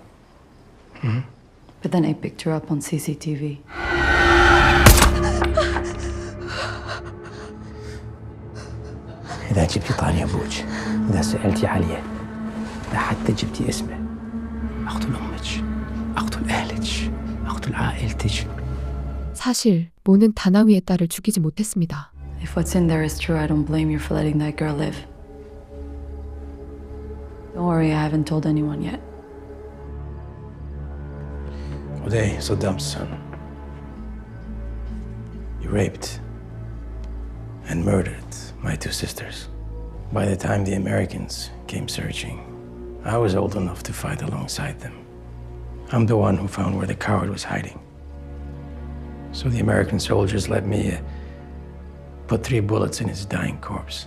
Mm-hmm. But then I picked her up on CCTV. إذا جبتي طاني أبوج، إذا سألتي عليه، إذا حتى جبتي اسمه، أقتل أمك، أقتل أهلك، أقتل عائلتك. 사실 모는 다나위의 딸을 죽이지 못했습니다. If what's in there is true, I don't blame you for letting that girl live. Don't worry, I haven't told anyone yet. Uday, Saddam's son. You raped and murdered my two sisters. By the time the Americans came searching, I was old enough to fight alongside them. I'm the one who found where the coward was hiding. So the American soldiers let me put 3 bullets in his dying corpse.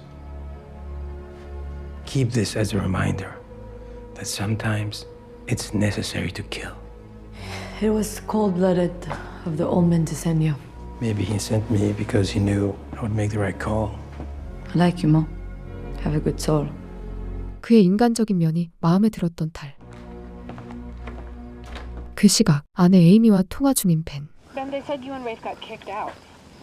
Keep this as a reminder that sometimes it's necessary to kill. It was cold-blooded of the old man to send you. Maybe he sent me because he knew I would make the right call. I like you, Mo. Have a good soul. 그의 인간적인 면이 마음에 들었던 달. 그 시각 아내 에이미와 통화 중인 벤. Ben, they said you and Rafe got kicked out.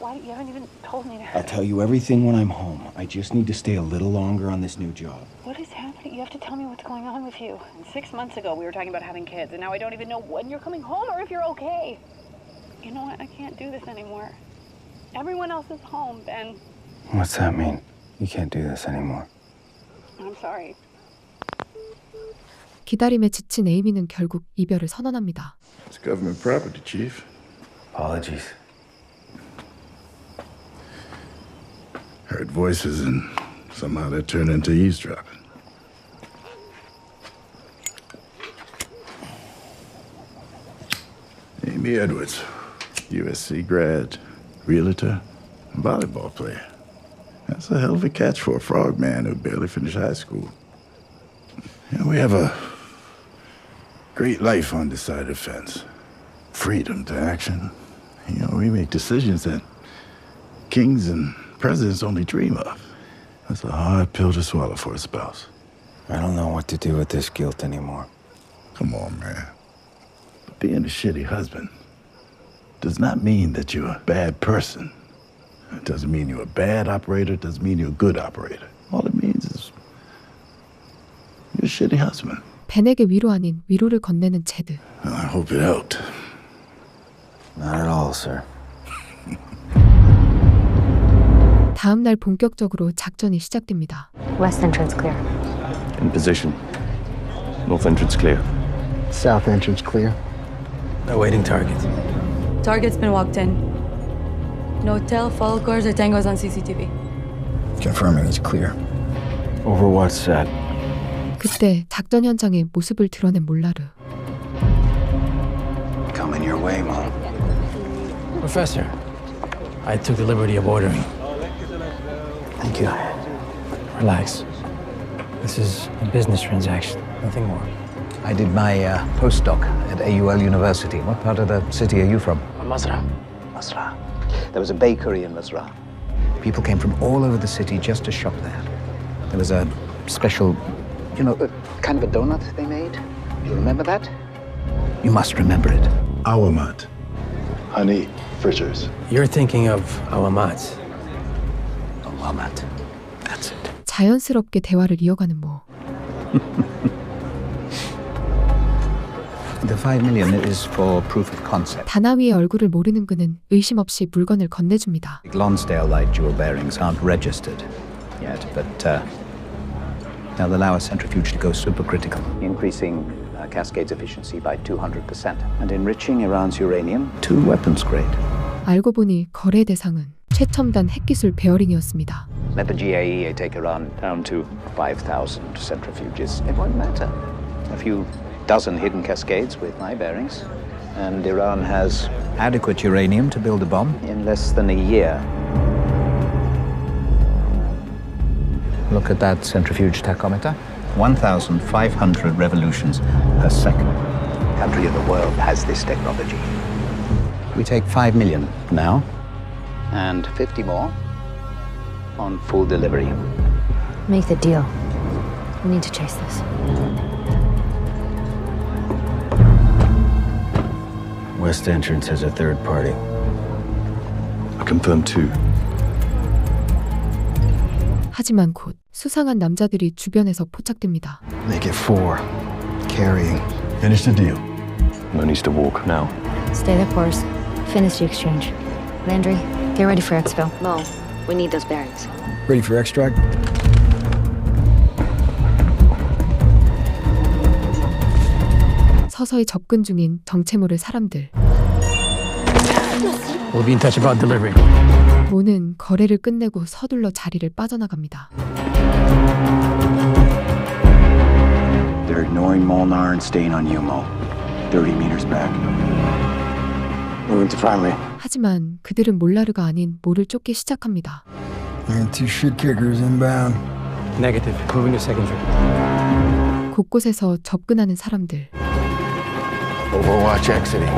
Why? You haven't even told me that. I'll tell you everything when I'm home. I just need to stay a little longer on this new job. What is happening? You have to tell me what's going on with you. 6 months ago, we were talking about having kids, and now I don't even know when you're coming home or if you're okay. You know what? I can't do this anymore. Everyone else is home, Ben. What's that mean? You can't do this anymore. I'm sorry. 기다림에 지친 에이미는 결국 이별을 선언합니다. It's government property, Chief. Apologies. Heard voices and somehow that turned into eavesdropping. Amy Edwards, USC grad, realtor, volleyball player. That's a hell of a catch for a frogman who barely finished high school. You know, we have a great life on this side of the fence. Freedom to action. You know, we make decisions that kings and presidents only dream of. That's a hard pill to swallow for a spouse. I don't know what to do with this guilt anymore. Come on, man. Being a shitty husband does not mean that you're a bad person. It doesn't mean you're a bad operator. It doesn't mean you're a good operator. All it means is you're a shitty husband. 벤에게 위로 아닌 위로를 건네는 제드. I hope it helped. Not at all, sir. 다음 날 본격적으로 작전이 시작됩니다. West entrance clear. In position. North entrance clear. South entrance clear. Awaiting target. Target's been walked in. No hotel, follow cars, or tangos on CCTV. Confirming it's clear. Overwatch set. 그때 작전 현장의 모습을 드러낸 몰라르. Coming your way, Mom. Professor, I took the liberty of ordering. Thank you. Relax. This is a business transaction, nothing more. I did my postdoc at AUL University. What part of the city are you from? Masra. Masra. There was a bakery in Masra. People came from all over the city just to shop there. There was a special, you know, kind of a donut they made. You remember that? You must remember it. Awamat. Honey Frischers. You're thinking of Alamat. Alamat. That's it. 자연스럽게 대화를 이어가는 모. The 5 million is for proof of concept. 다나위의 얼굴을 모르는 그는 의심 없이 물건을 건네줍니다. Lonsdale light jewel bearings aren't registered yet, but they'll allow a centrifuge to go supercritical, increasing Cascade's efficiency by 200% and enriching Iran's uranium to weapons grade. 알고 보니 거래 대상은 최첨단 핵기술 베어링이었습니다. Let the GAEA take Iran down to 5,000 centrifuges. It won't matter. A few dozen hidden cascades with my bearings, and Iran has adequate uranium to build a bomb in less than a year. Look at that centrifuge tachometer. 1,500 revolutions per second. Country in the world has this technology. We take 5 million now, and 50 more on full delivery. Make the deal. We need to chase this. West entrance has a third party. I confirm 2. 하지만 곧 수상한 남자들이 주변에서 포착됩니다. Make it 4. Carrying. Finish the deal. No needs to walk now. Stay the course. Finish the exchange. Landry, get ready for exfil. Mo, we need those bearings. Ready for extract? 서서히 접근 중인 정체모를 사람들. We'll be in touch about delivery. 모는 거래를 끝내고 서둘러 자리를 빠져나갑니다. They're ignoring Molnar and staying on you, Mo. 30 meters back. Moving to primary. 하지만 그들은 몰라르가 아닌 모를 쫓기 시작합니다. And 2 shit kickers inbound. Negative. Moving to secondary. 곳곳에서 접근하는 사람들. Overwatch exiting.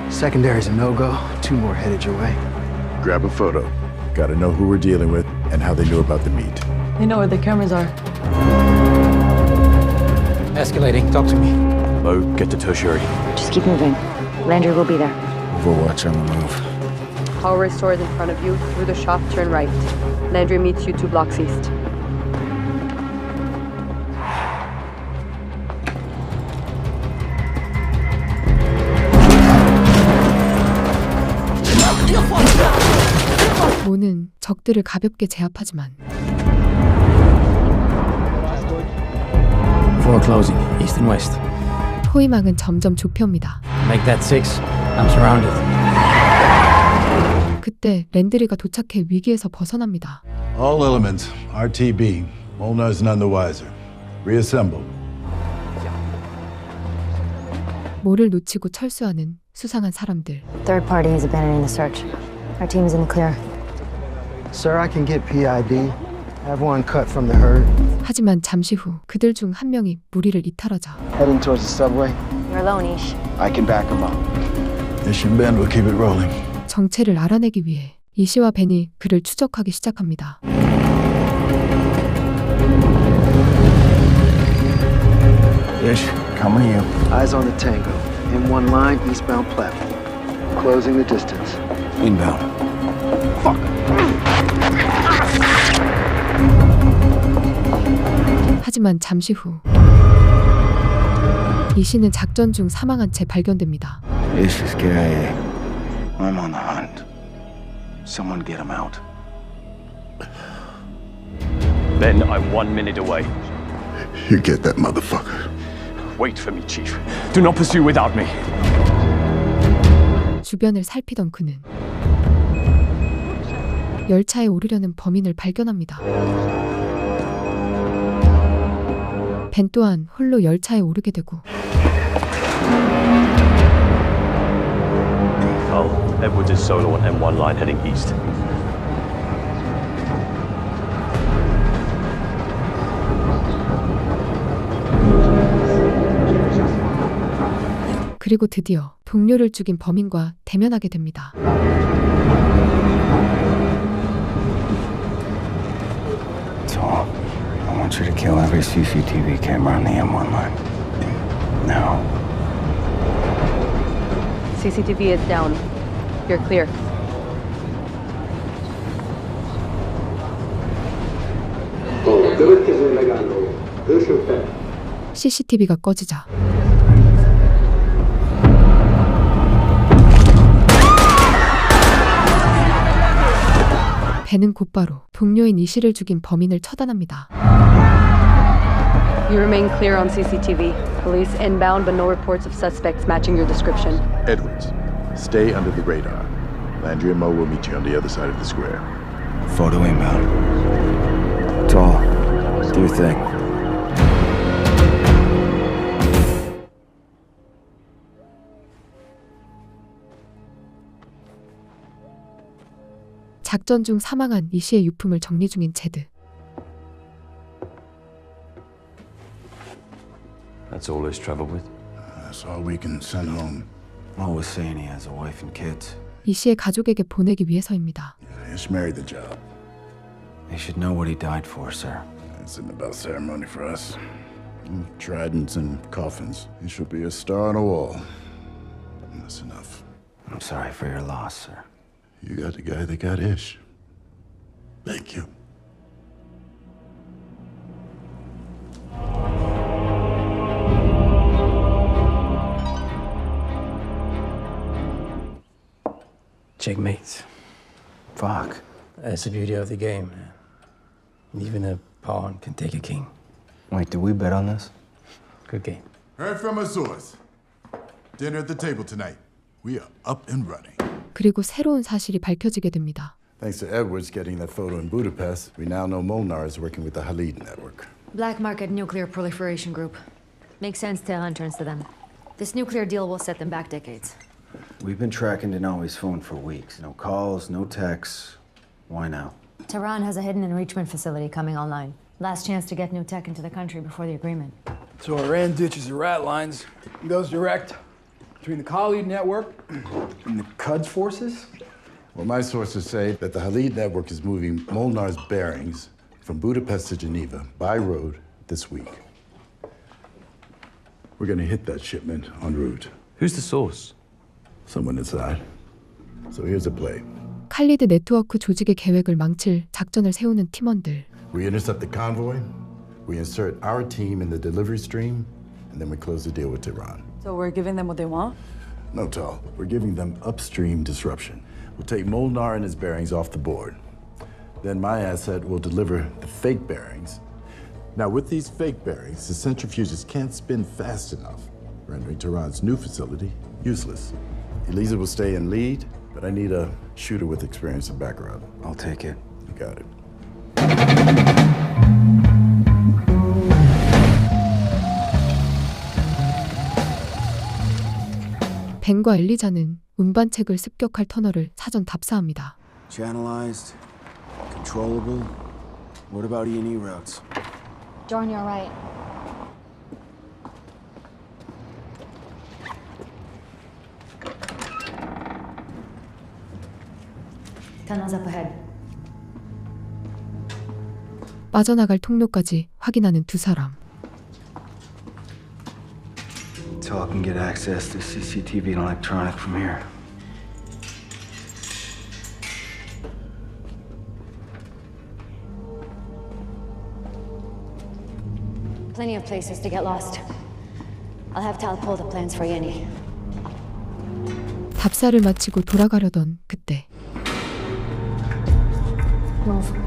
Secondary's a no-go. 2 more headed your way. Grab a photo. Gotta know who we're dealing with and how they knew about the meet. They know where the cameras are. Escalating. Talk to me. Mo, get to tertiary. Just keep moving. Landry will be there. Overwatch on the move. Power store is in front of you. Through the shop, turn right. Landry meets you 2 blocks east. 모는 적들을 가볍게 제압하지만 4 closing. East and west. 포위망은 점점 좁혀옵니다. Make that 6. I'm surrounded. 그때 랜드리가 도착해 위기에서 벗어납니다. All elements, RTB. Molnar's none the wiser. Reassemble. 모를 놓치고 철수하는 수상한 사람들. Third party is abandoning the search. Our team is in the clear. Sir, I can get PID. Have one cut from the herd. 하지만 잠시 후 그들 중 한 명이 무리를 이탈하자 Heading towards the subway. You're alone, Ish. I can back him up. Mission Ben will keep it rolling. 정체를 알아내기 위해 이시와 벤이 그를 추적하기 시작합니다. Ish, coming to you. Eyes on the Tango. In one line, eastbound platform. Closing the distance. Inbound. Fuck. 하지만 잠시 후 이시는 작전 중 사망한 채 발견됩니다. This is KIA. I'm on the hunt. Someone get him out. Ben, I'm 1 minute away. You get that motherfucker. Wait for me, Chief. Do not pursue without me. 주변을 살피던 그는 열차에 오르려는 범인을 발견합니다. 벤 또한 홀로 열차에 오르게 되고 Oh, Edwards is solo on M1 line heading east. 그리고 드디어 동료를 죽인 범인과 대면하게 됩니다. So, I want you to kill every CCTV camera on the M1 line. Now. CCTV is down. You're clear. CCTV가 꺼지자 벤은 곧바로 동료인 이시를 죽인 범인을 처단합니다. You remain clear on CCTV. Police inbound, but no reports of suspects matching your description. Edwards, stay under the radar. Landry and Mo will meet you on the other side of the square. Photo inbound. Tall. Do your thing. 작전 중 사망한 이시의 유품을 정리 중인 제드. That's all he's traveled with? That's all we can send home. Mo was saying he has a wife and kids. 이시의 가족에게 보내기 위해서입니다. Just married the job. They should know what he died for, sir. This isn't about ceremony for us. Tridents and coffins. He should be a star on a wall. That's enough. I'm sorry for your loss, sir. You got the guy that got Ish. Thank you. Checkmate. Fuck. That's the beauty of the game, man. Even a pawn can take a king. Wait, did we bet on this? Good game. Heard from a source. Dinner at the table tonight. We are up and running. 그리고 새로운 사실이 밝혀지게 됩니다. Thanks to Edwards getting that photo in Budapest, we now know Molnar is working with the Khalid network. Black Market Nuclear Proliferation Group. Makes sense Tehran turns to them. This nuclear deal will set them back decades. We've been tracking Denawi's phone for weeks. No calls, no texts. Why now? Tehran has a hidden enrichment facility coming online. Last chance to get new tech into the country before the agreement. So Iran ditches the rat lines and goes direct between the Khalid network and the Quds forces? Well, my sources say that the Khalid network is moving Molnar's bearings from Budapest to Geneva by road this week. We're gonna hit that shipment en route. Who's the source? Someone inside. So here's the play. 칼리드 네트워크 조직의 계획을 망칠 작전을 세우는 팀원들. We intercept the convoy, we insert our team in the delivery stream, and then we close the deal with Tehran. So we're giving them what they want? No, Tal. We're giving them upstream disruption. We'll take Molnar and his bearings off the board. Then my asset will deliver the fake bearings. Now, with these fake bearings, the centrifuges can't spin fast enough, rendering Tehran's new facility useless. Elisa will stay in lead, but I need a shooter with experience and background. I'll take it. You got it. 벤과 엘리자는 운반책을 습격할 터널을 사전 답사합니다. Channelized, controllable. What about E&E routes? Jordan, you're right. Tunnels up ahead. 빠져나갈 통로까지 확인하는 두 사람. Tal can get access to CCTV and electronic from here. Plenty of places to get lost. I'll have Tal pull the plans for Yenny. 답사를 마치고 돌아가려던 그때. Move.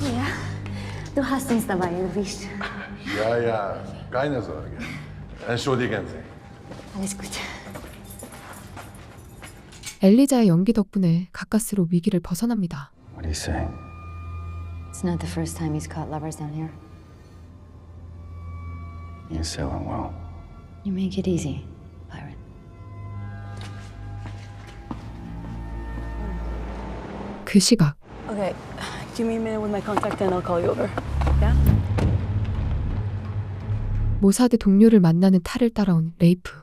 Ja, du hast uns dabei erwischt. Ja, keine Sorge. Entschuldigen Sie. Alles gut. 엘리자의 연기 덕분에 가까스로 위기를 벗어납니다. What are you saying? It's not the first time he's caught lovers down here. You're selling well. You make it easy, Byron. 그 시각 Okay, give me a minute with my contact and I'll call you over. Yeah? 모사드 동료를 만나는 탈을 따라온 레이프.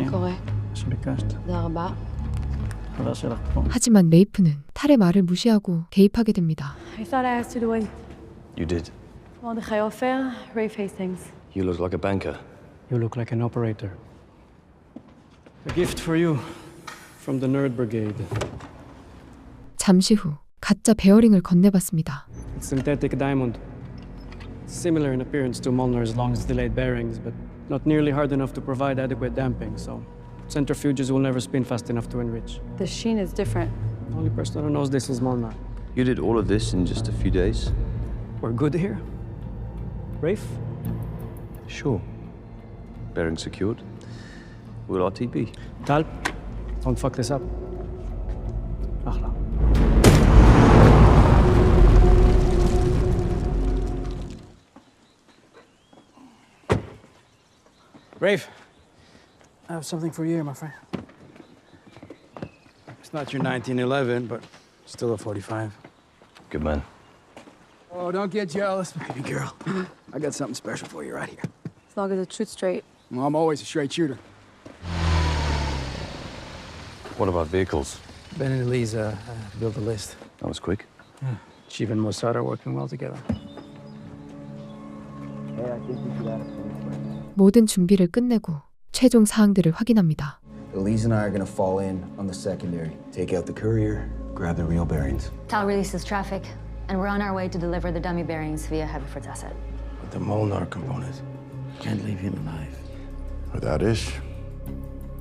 קורה? תודה רבה. 하지만 레이프는 탈의 말을 무시하고 개입하게 됩니다. I thought I asked you to wait. You did. Mordechai Ofer, Rafe Hastings. You look like a banker. You look like an operator. A gift for you from the Nerd Brigade. 잠시 후 가짜 베어링을 건네받습니다. It's synthetic diamond. Similar in appearance to Molnar's long-delayed bearings, but not nearly hard enough to provide adequate damping, so centrifuges will never spin fast enough to enrich. The sheen is different. The only person who knows this is Molnar. You did all of this in just a few days? We're good here. Rafe? Sure. Bearing secured. We'll RTB. Tal, don't fuck this up. Ahla. Rafe, I have something for you, my friend. It's not your 1911, but still a 45. Good man. Oh, don't get jealous, baby girl. I got something special for you right here. As long as it shoots straight. Well, I'm always a straight shooter. What about vehicles? Ben and Elisa built a list. That was quick. Chief and Mossad are working well together. Hey, I think we should add a 모든 준비를 끝내고 최종 사항들을 확인합니다. Elise and I are gonna fall in on the secondary. Take out the courier, grab the real bearings. Tal releases traffic, and we're on our way to deliver the dummy bearings via Haverford's asset. But the Molnar component, can't leave him alive. Without Ish,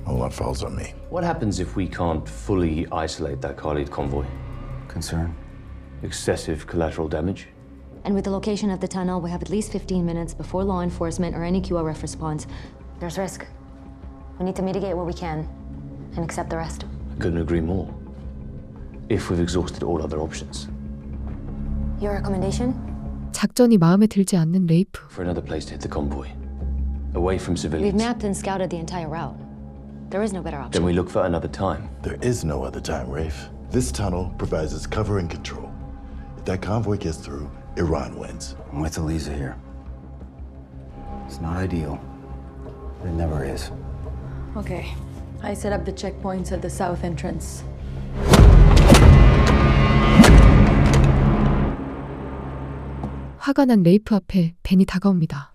a lot falls on me. What happens if we can't fully isolate that Khalid convoy? Concern? Excessive collateral damage? And with the location of the tunnel, we have at least 15 minutes before law enforcement or any QRF responds. There's risk. We need to mitigate what we can and accept the rest. I couldn't agree more. If we've exhausted all other options. Your recommendation? 작전이 마음에 들지 않는 레이프. For another place to hit the convoy. Away from We've civilians. mapped and scouted the entire route. There is no better option. Then we look for another time. There is no other time, Rafe. This tunnel provides us cover and control. If that convoy gets through, Iran wins. I'm with Elisa here. It's not ideal, but it never is. Okay. I set up the checkpoints at the south entrance. 화가 난 레이프 앞에 벤이 다가옵니다.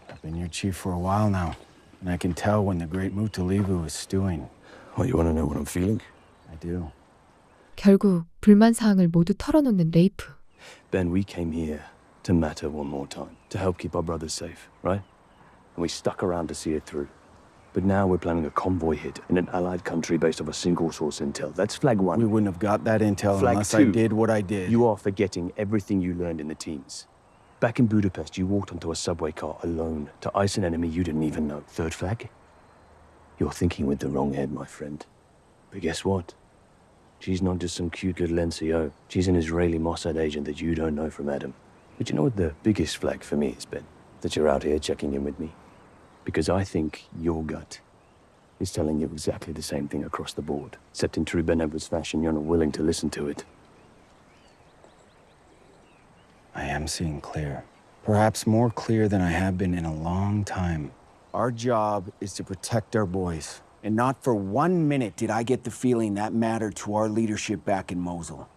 I've been your chief for a while now, and I can tell when the great Mutalivu is stewing. Well, you want to know what I'm feeling? I do. 결국 불만 사항을 모두 털어놓는 레이프. Ben, we came here to matter one more time, to help keep our brothers safe, right? And we stuck around to see it through. But now we're planning a convoy hit in an allied country based off a single source intel. That's flag one. We wouldn't have got that intel Flag unless two. I did what I did. You are forgetting everything you learned in the teens. Back in Budapest, you walked onto a subway car alone to ice an enemy you didn't even know. Third flag? You're thinking with the wrong head, my friend. But guess what? She's not just some cute little NCO. She's an Israeli Mossad agent that you don't know from Adam. But you know what the biggest flag for me has been? That you're out here checking in with me. Because I think your gut is telling you exactly the same thing across the board. Except in true Ben Edwards fashion, you're not willing to listen to it. I am seeing clear. Perhaps more clear than I have been in a long time. Our job is to protect our boys. And not for 1 minute did I get the feeling that mattered to our leadership back in Mosul.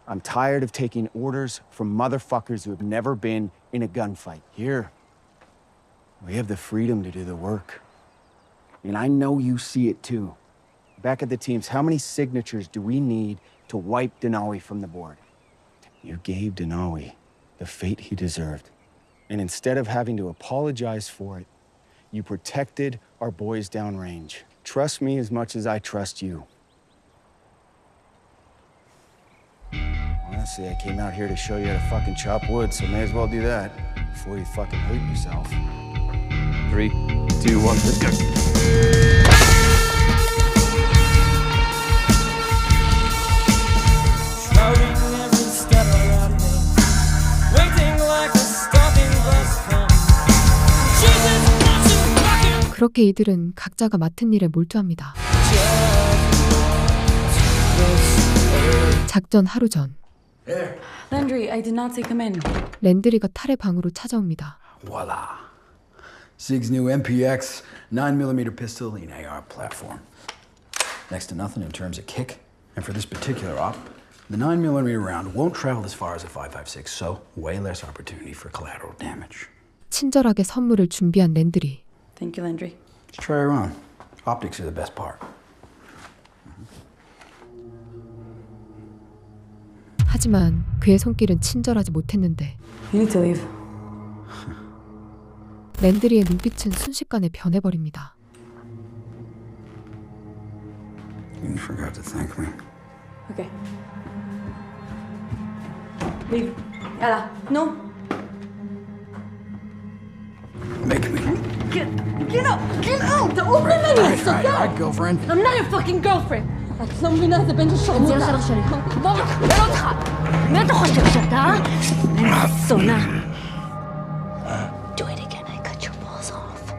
I'm tired of taking orders from motherfuckers who have never been in a gunfight. Here, we have the freedom to do the work. And I know you see it too. Back at the teams, how many signatures do we need to wipe Denawi from the board? You gave Denawi the fate he deserved. And instead of having to apologize for it, you protected our boys downrange. Trust me as much as I trust you. Honestly, I came out here to show you how to fucking chop wood, so may as well do that before you fucking hurt yourself. 3, 2, 1, let's go. 그렇게 이들은 각자가 맡은 일에 몰두합니다. 작전 하루 전. Landry, I did not take them in. 랜드리가 탈의 방으로 찾아옵니다. Voila. SIG's new MPX 9mm pistol and AR platform. Next to nothing in terms of kick. And for this particular op, the 9mm round won't travel as far as a 5.56, so way less opportunity for collateral damage. 친절하게 선물을 준비한 랜드리. Thank you, Landry. Just try her on. Optics are the best part. 하지만 그의 손길은 친절하지 못했는데 You need to leave. 랜드리의 눈빛은 순식간에 변해버립니다. You forgot to thank me. Okay. Leave. Yalla. No. Make me. Get out! Get out! The open menu! Sit down! Alright, girlfriend. I'm not your fucking girlfriend! أصلاً من هذا بنت الشغل انزل خلال شري. لا تدخل. ما تخش تكشف ها؟ سونا. Do it again. I cut your balls off.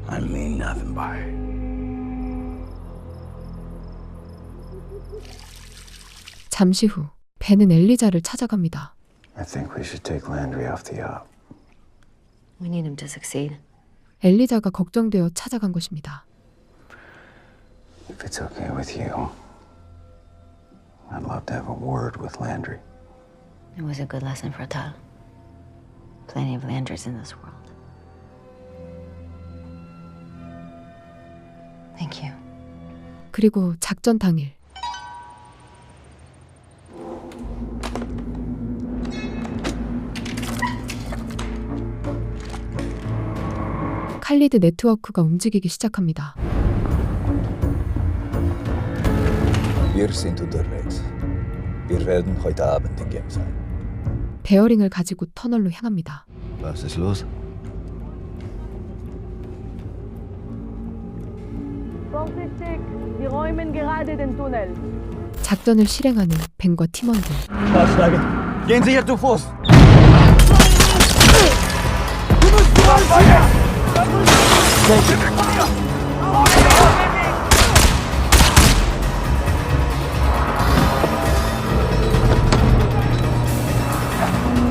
I mean nothing by it. 잠시 후 벤은 엘리자를 찾아갑니다. I think we should take Landry off the yacht. We need him to succeed. 엘리자가 걱정되어 찾아간 것입니다. If it's okay with you, I'd love to have a word with Landry. It was a good lesson for Tal. Plenty of Landrys in this world. Thank you. 그리고 작전 당일 칼리드 네트워크가 움직이기 시작합니다. Wir sind unterwegs. Wir werden heute Abend in Game sein. 베어링을 가지고 터널로 향합니다. Was ist los? Wir räumen gerade den Tunnel. 작전을 실행하는 벤과 팀원들. Aussteigen. Gehen Sie hier zu Fuß.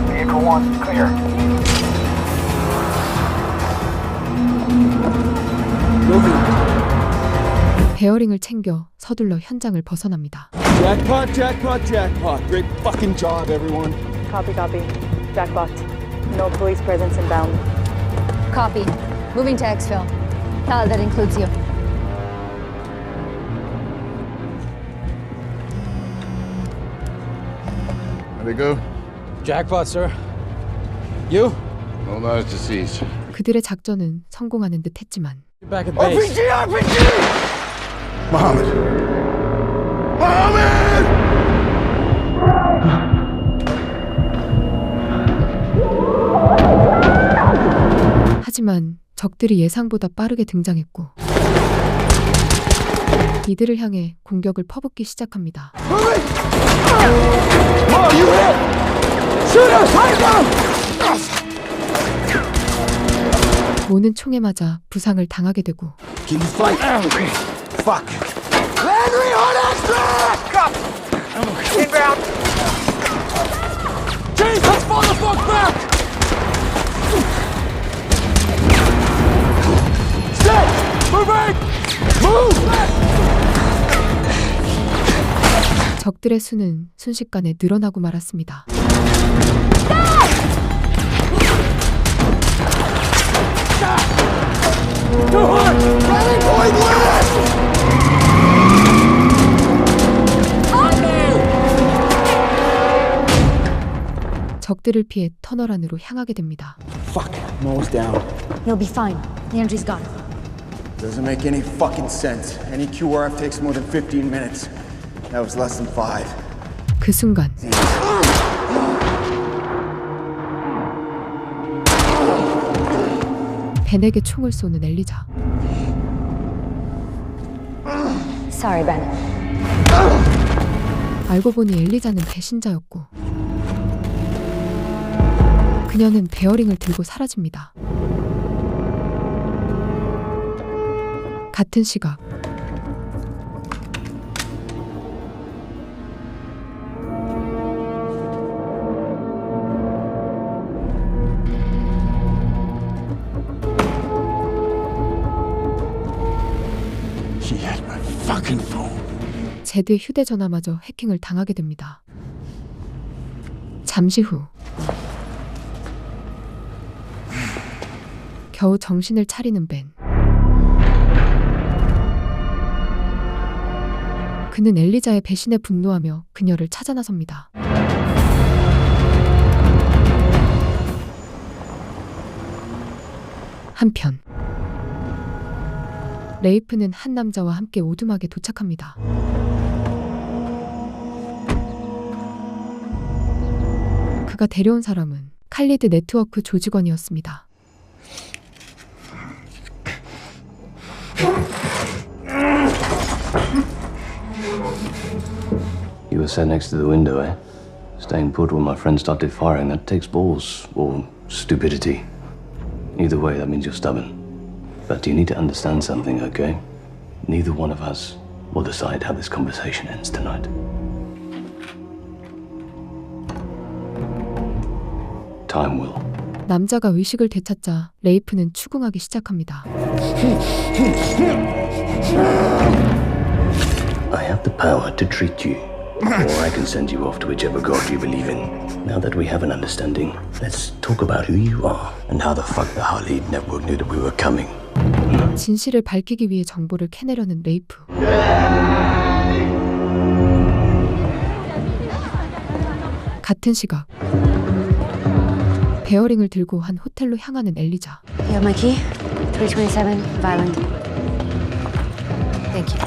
Vehicle 1, clear. 베어링을 챙겨 서둘러 현장을 벗어납니다. Jackpot, jackpot, jackpot. Great fucking job, everyone. Copy, copy. Jackpot. No police presence inbound. Copy. Moving to exfil. Tal, that includes you. Where'd they go? Jackpot, sir. You? No lives deceased. 그들의 작전은 성공하는 듯했지만 Back at base. RPG! Mohammed! Mohammed! 하지만 적들이 예상보다 빠르게 등장했고 이들을 향해 공격을 퍼붓기 시작합니다. 모는 총에 맞아 부상을 당하게 되고 Can you fight? Fuck. Landry on extra! Cup! Inbound! James, let's fall the fuck back! Stay! Moving! Move! 적들의 수는 순식간에 늘어나고 말았습니다. Too hard! Rally point left! 적들을 피해 터널 안으로 향하게 됩니다. Fuck. I'm almost down. You'll be fine. Landry's gone. Doesn't make any fucking sense. Any QRF takes more than 15 minutes. That was less than 5. 그 순간 벤에게 총을 쏘는 엘리자. Sorry, Ben. 알고 보니 엘리자는 배신자였고 그녀는 베어링을 들고 사라집니다. 같은 시각 제드의 휴대전화마저 해킹을 당하게 됩니다. 잠시 후 겨우 정신을 차리는 벤. 그는 엘리자의 배신에 분노하며 그녀를 찾아 나섭니다. 한편 레이프는 한 남자와 함께 오두막에 도착합니다. 그가 데려온 사람은 칼리드 네트워크 조직원이었습니다. You were sat next to the window, eh? Staying put when my friend started firing. That takes balls, or stupidity. Either way, that means you're stubborn. But you need to understand something, okay? Neither one of us will decide how this conversation ends tonight. Time will. 남자가 의식을 되찾자 레이프는 추궁하기 시작합니다. I have the power to treat you, or I can send you off to whichever god you believe in. Now that we have an understanding, let's talk about who you are and how the fuck the Harley network knew that we were coming. 진실을 밝히기 위해 정보를 캐내려는 레이프. 같은 시각 베어링을 들고 한 호텔로 향하는 엘리자. You have my key? 327 Violent. Thank you.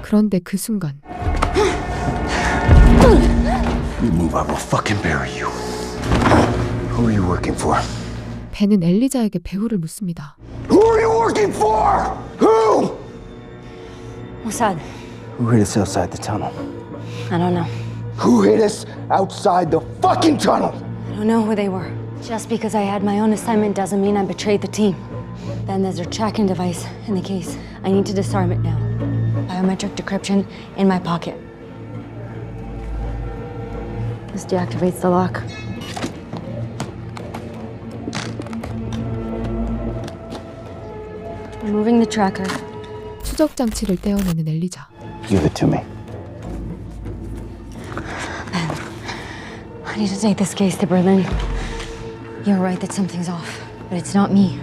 그런데 그 순간 You move, I will fucking bury you. Who are you working for? 벤은 엘리자에게 배후를 묻습니다. Who are you working for? Who? Mossad. Who hit us outside the tunnel? I don't know. Who hit us outside the fucking tunnel? I don't know who they were. Just because I had my own assignment doesn't mean I betrayed the team. Then there's a tracking device in the case. I need to disarm it now. Biometric decryption in my pocket. This deactivates the lock. Removing the tracker. 추적 장치를 떼어내는 엘리자. Give it to me. Ben, I need to take this case to Berlin. You're right that something's off, but it's not me.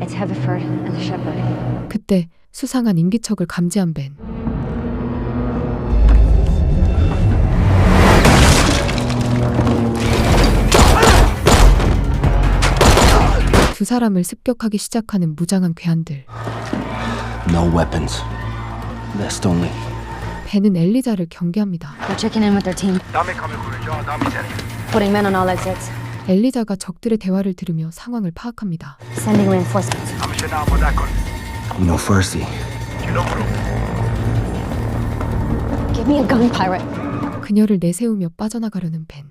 It's Heatherford and the Shepherd. 그때 수상한 인기척을 감지한 벤. 두 사람을 습격하기 시작하는 무장한 괴한들. No weapons. Vest only. 벤은 엘리자를 경계합니다. We're checking in with their team. Putting men on all exits. 엘리자가 적들의 대화를 들으며 상황을 파악합니다. Sending reinforcements. No Farsi. Give me a gun, pirate. 그녀를 내세우며 빠져나가려는 벤.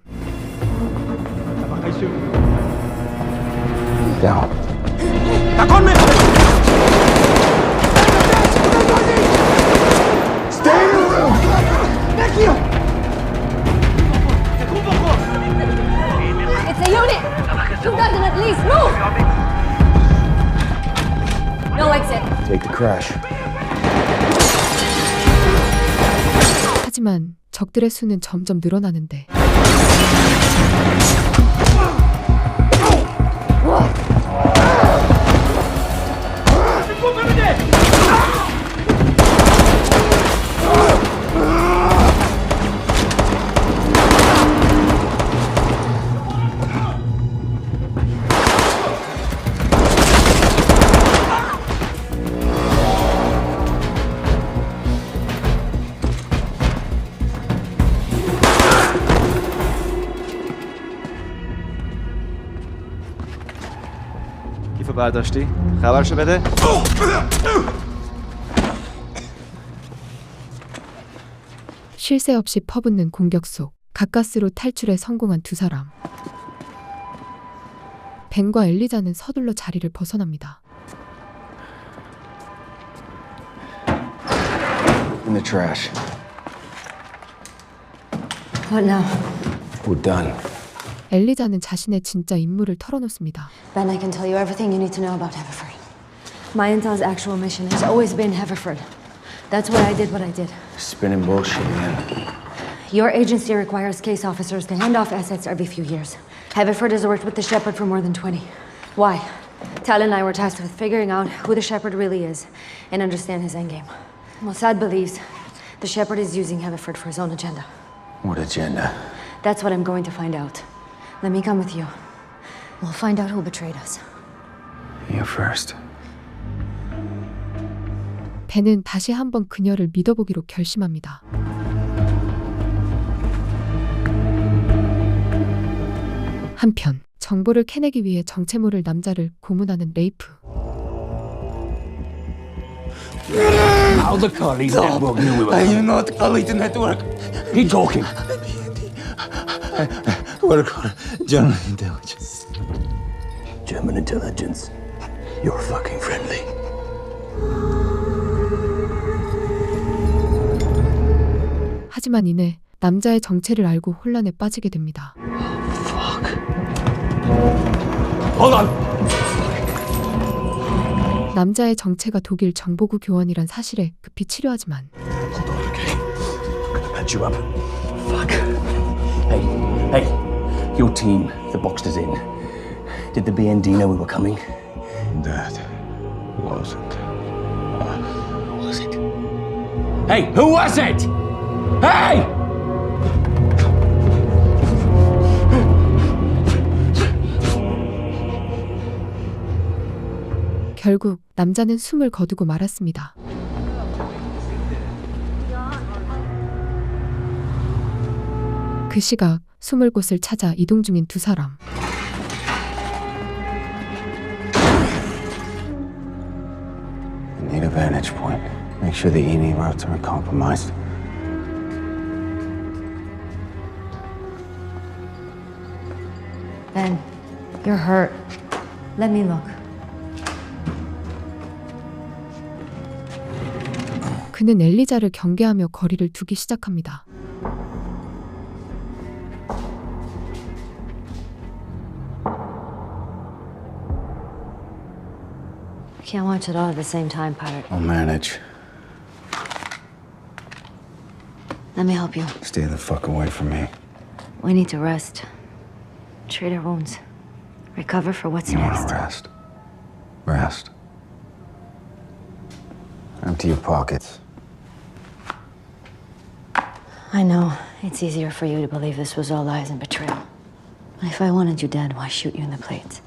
Down. Stay in the room! It's a unit! 2 dozen at least! Move! No exit. Take the crash. 하지만 적들의 수는 점점 늘어나는데 برداشتی؟ خبرشو بده. 쉴 새 없이 퍼붓는 공격 속 가까스로 탈출에 성공한 두 사람. 벤과 엘리자는 서둘러 자리를 벗어납니다. In the trash. What now? We're done. 엘리자는 자신의 진짜 인물을 털어놓습니다. Ben, I can tell you everything you need to know about Haverford. My intel's actual mission has always been Haverford. That's why I did what I did. Spinning bullshit again. Your agency requires case officers to hand off assets every few years. Haverford has worked with the Shepherd for more than 20. Why? Tal and I were tasked with figuring out who the Shepherd really is and understand his endgame. Mossad believes the Shepherd is using Haverford for his own agenda. What agenda? That's what I'm going to find out. Let me come with you. We'll find out who betrayed us. You first. 벤은 다시 한번 그녀를 믿어보기로 결심합니다. 한편 정보를 캐내기 위해 정체 모를 남자를 고문하는 레이프. How the colleagues network knew we were coming. You know the colleagues network. Keep talking. What called German intelligence. German intelligence. You're fucking friendly. 하지만 이내 남자의 정체를 알고 혼란에 빠지게 됩니다. Hold on. 남자의 정체가 독일 정보국 교원이란 사실에 급히 치료하지만 Patch you up. Fuck. Hey, your team, the Boxers in. Did the BND know we were coming? That wasn't. Who was it? Hey, who was it? Hey! 결국 남자는 숨을 거두고 말았습니다. 그 시각 숨을 곳을 찾아 이동 중인 두 사람. Need a vantage point. Make sure the EME routes aren't compromised. Ben, you're hurt. Let me look. 그는 엘리자를 경계하며 거리를 두기 시작합니다. Can't watch it all at the same time, Pirate. I'll manage. Let me help you. Stay the fuck away from me. We need to rest. Treat our wounds. Recover for what's You next. wanna rest? Rest. Empty your pockets. I know. It's easier for you to believe this was all lies and betrayal. If I wanted you dead, why shoot you in the plates?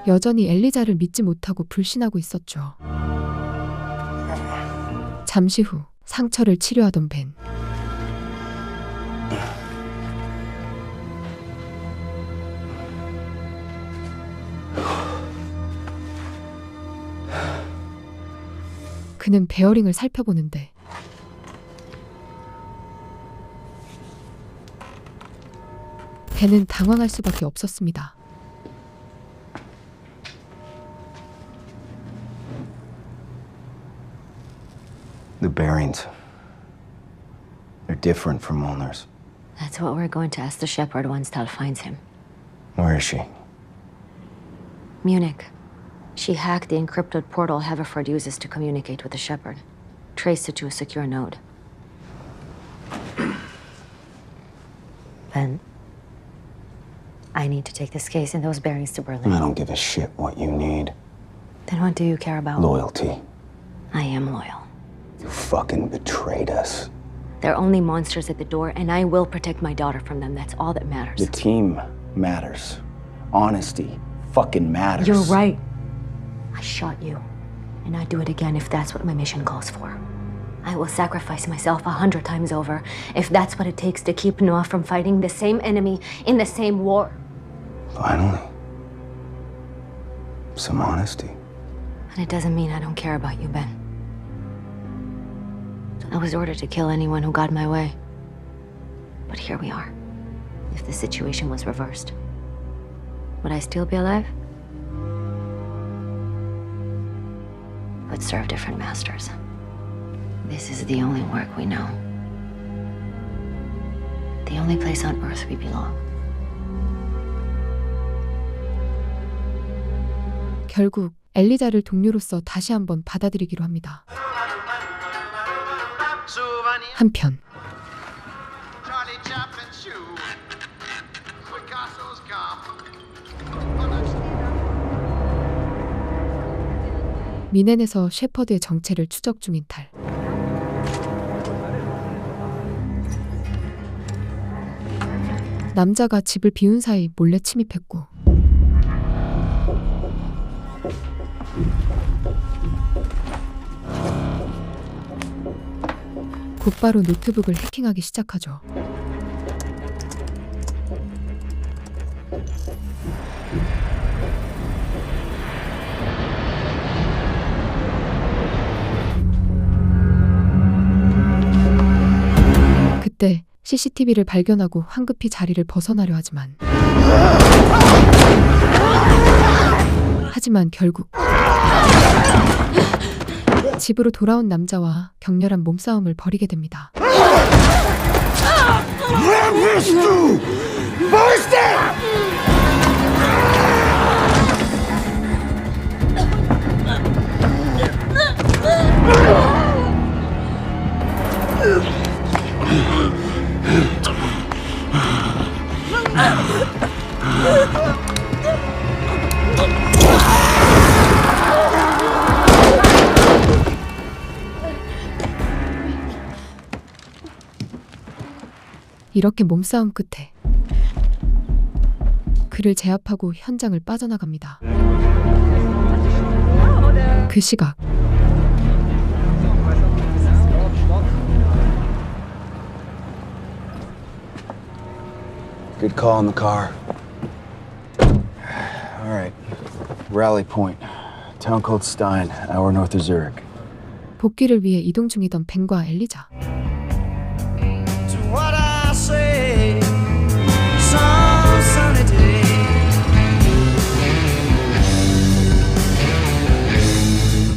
여전히 엘리자를 믿지 못하고 불신하고 있었죠. 잠시 후 상처를 치료하던 벤. 그는 베어링을 살펴보는데 벤은 당황할 수밖에 없었습니다. The bearings. They're different from Molnar's. That's what we're going to ask the Shepherd once Tal finds him. Where is she? Munich. She hacked the encrypted portal Haverford uses to communicate with the Shepherd. Traced it to a secure node. Ben, I need to take this case and those bearings to Berlin. I don't give a shit what you need. Then what do you care about? Loyalty. I am loyal. You fucking betrayed us. They're only monsters at the door, and I will protect my daughter from them. That's all that matters. The team matters. Honesty fucking matters. You're right. I shot you, and I'd do it again if that's what my mission calls for. I will sacrifice myself 100 times over if that's what it takes to keep Noah from fighting the same enemy in the same war. Finally. Some honesty. And it doesn't mean I don't care about you, Ben. I was ordered to kill anyone who got in my way. But here we are. If the situation was reversed, would I still be alive? But serve different masters. This is the only work we know. The only place on Earth we belong. 결국 엘리자를 동료로서 다시 한번 받아들이기로 합니다. 한편 미넨에서 셰퍼드의 정체를 추적 중인 탈. 남자가 집을 비운 사이 몰래 침입했고 곧바로 노트북을 해킹하기 시작하죠. 그때 CCTV를 발견하고 황급히 자리를 벗어나려 하지만 결국 집으로 돌아온 남자와 격렬한 몸싸움을 벌이게 됩니다. 이렇게 몸싸움 끝에 그를 제압하고 현장을 빠져나갑니다. 그 시각 Good call in the car. All right. Rally point. Town called Stein, hour north of Zurich. 복귀를 위해 이동 중이던 벤과 엘리자.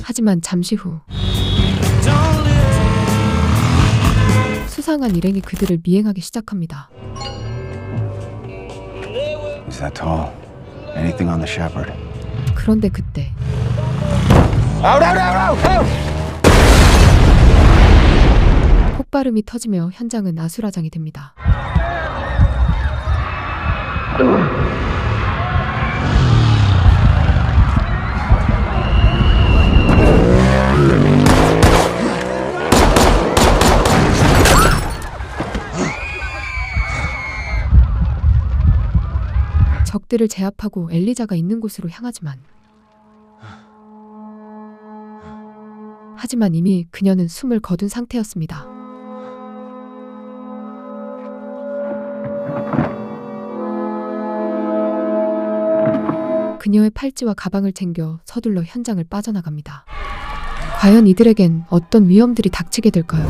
하지만 잠시 후 수상한 일행이 그들을 미행하기 시작합니다. Is that tall? Anything on the shepherd? 그런데 그때 폭발음이 터지며 현장은 아수라장이 됩니다. 적들을 제압하고 엘리자가 있는 곳으로 향하지만 이미 그녀는 숨을 거둔 상태였습니다. 그녀의 팔찌와 가방을 챙겨 서둘러 현장을 빠져나갑니다. 과연 이들에겐 어떤 위험들이 닥치게 될까요?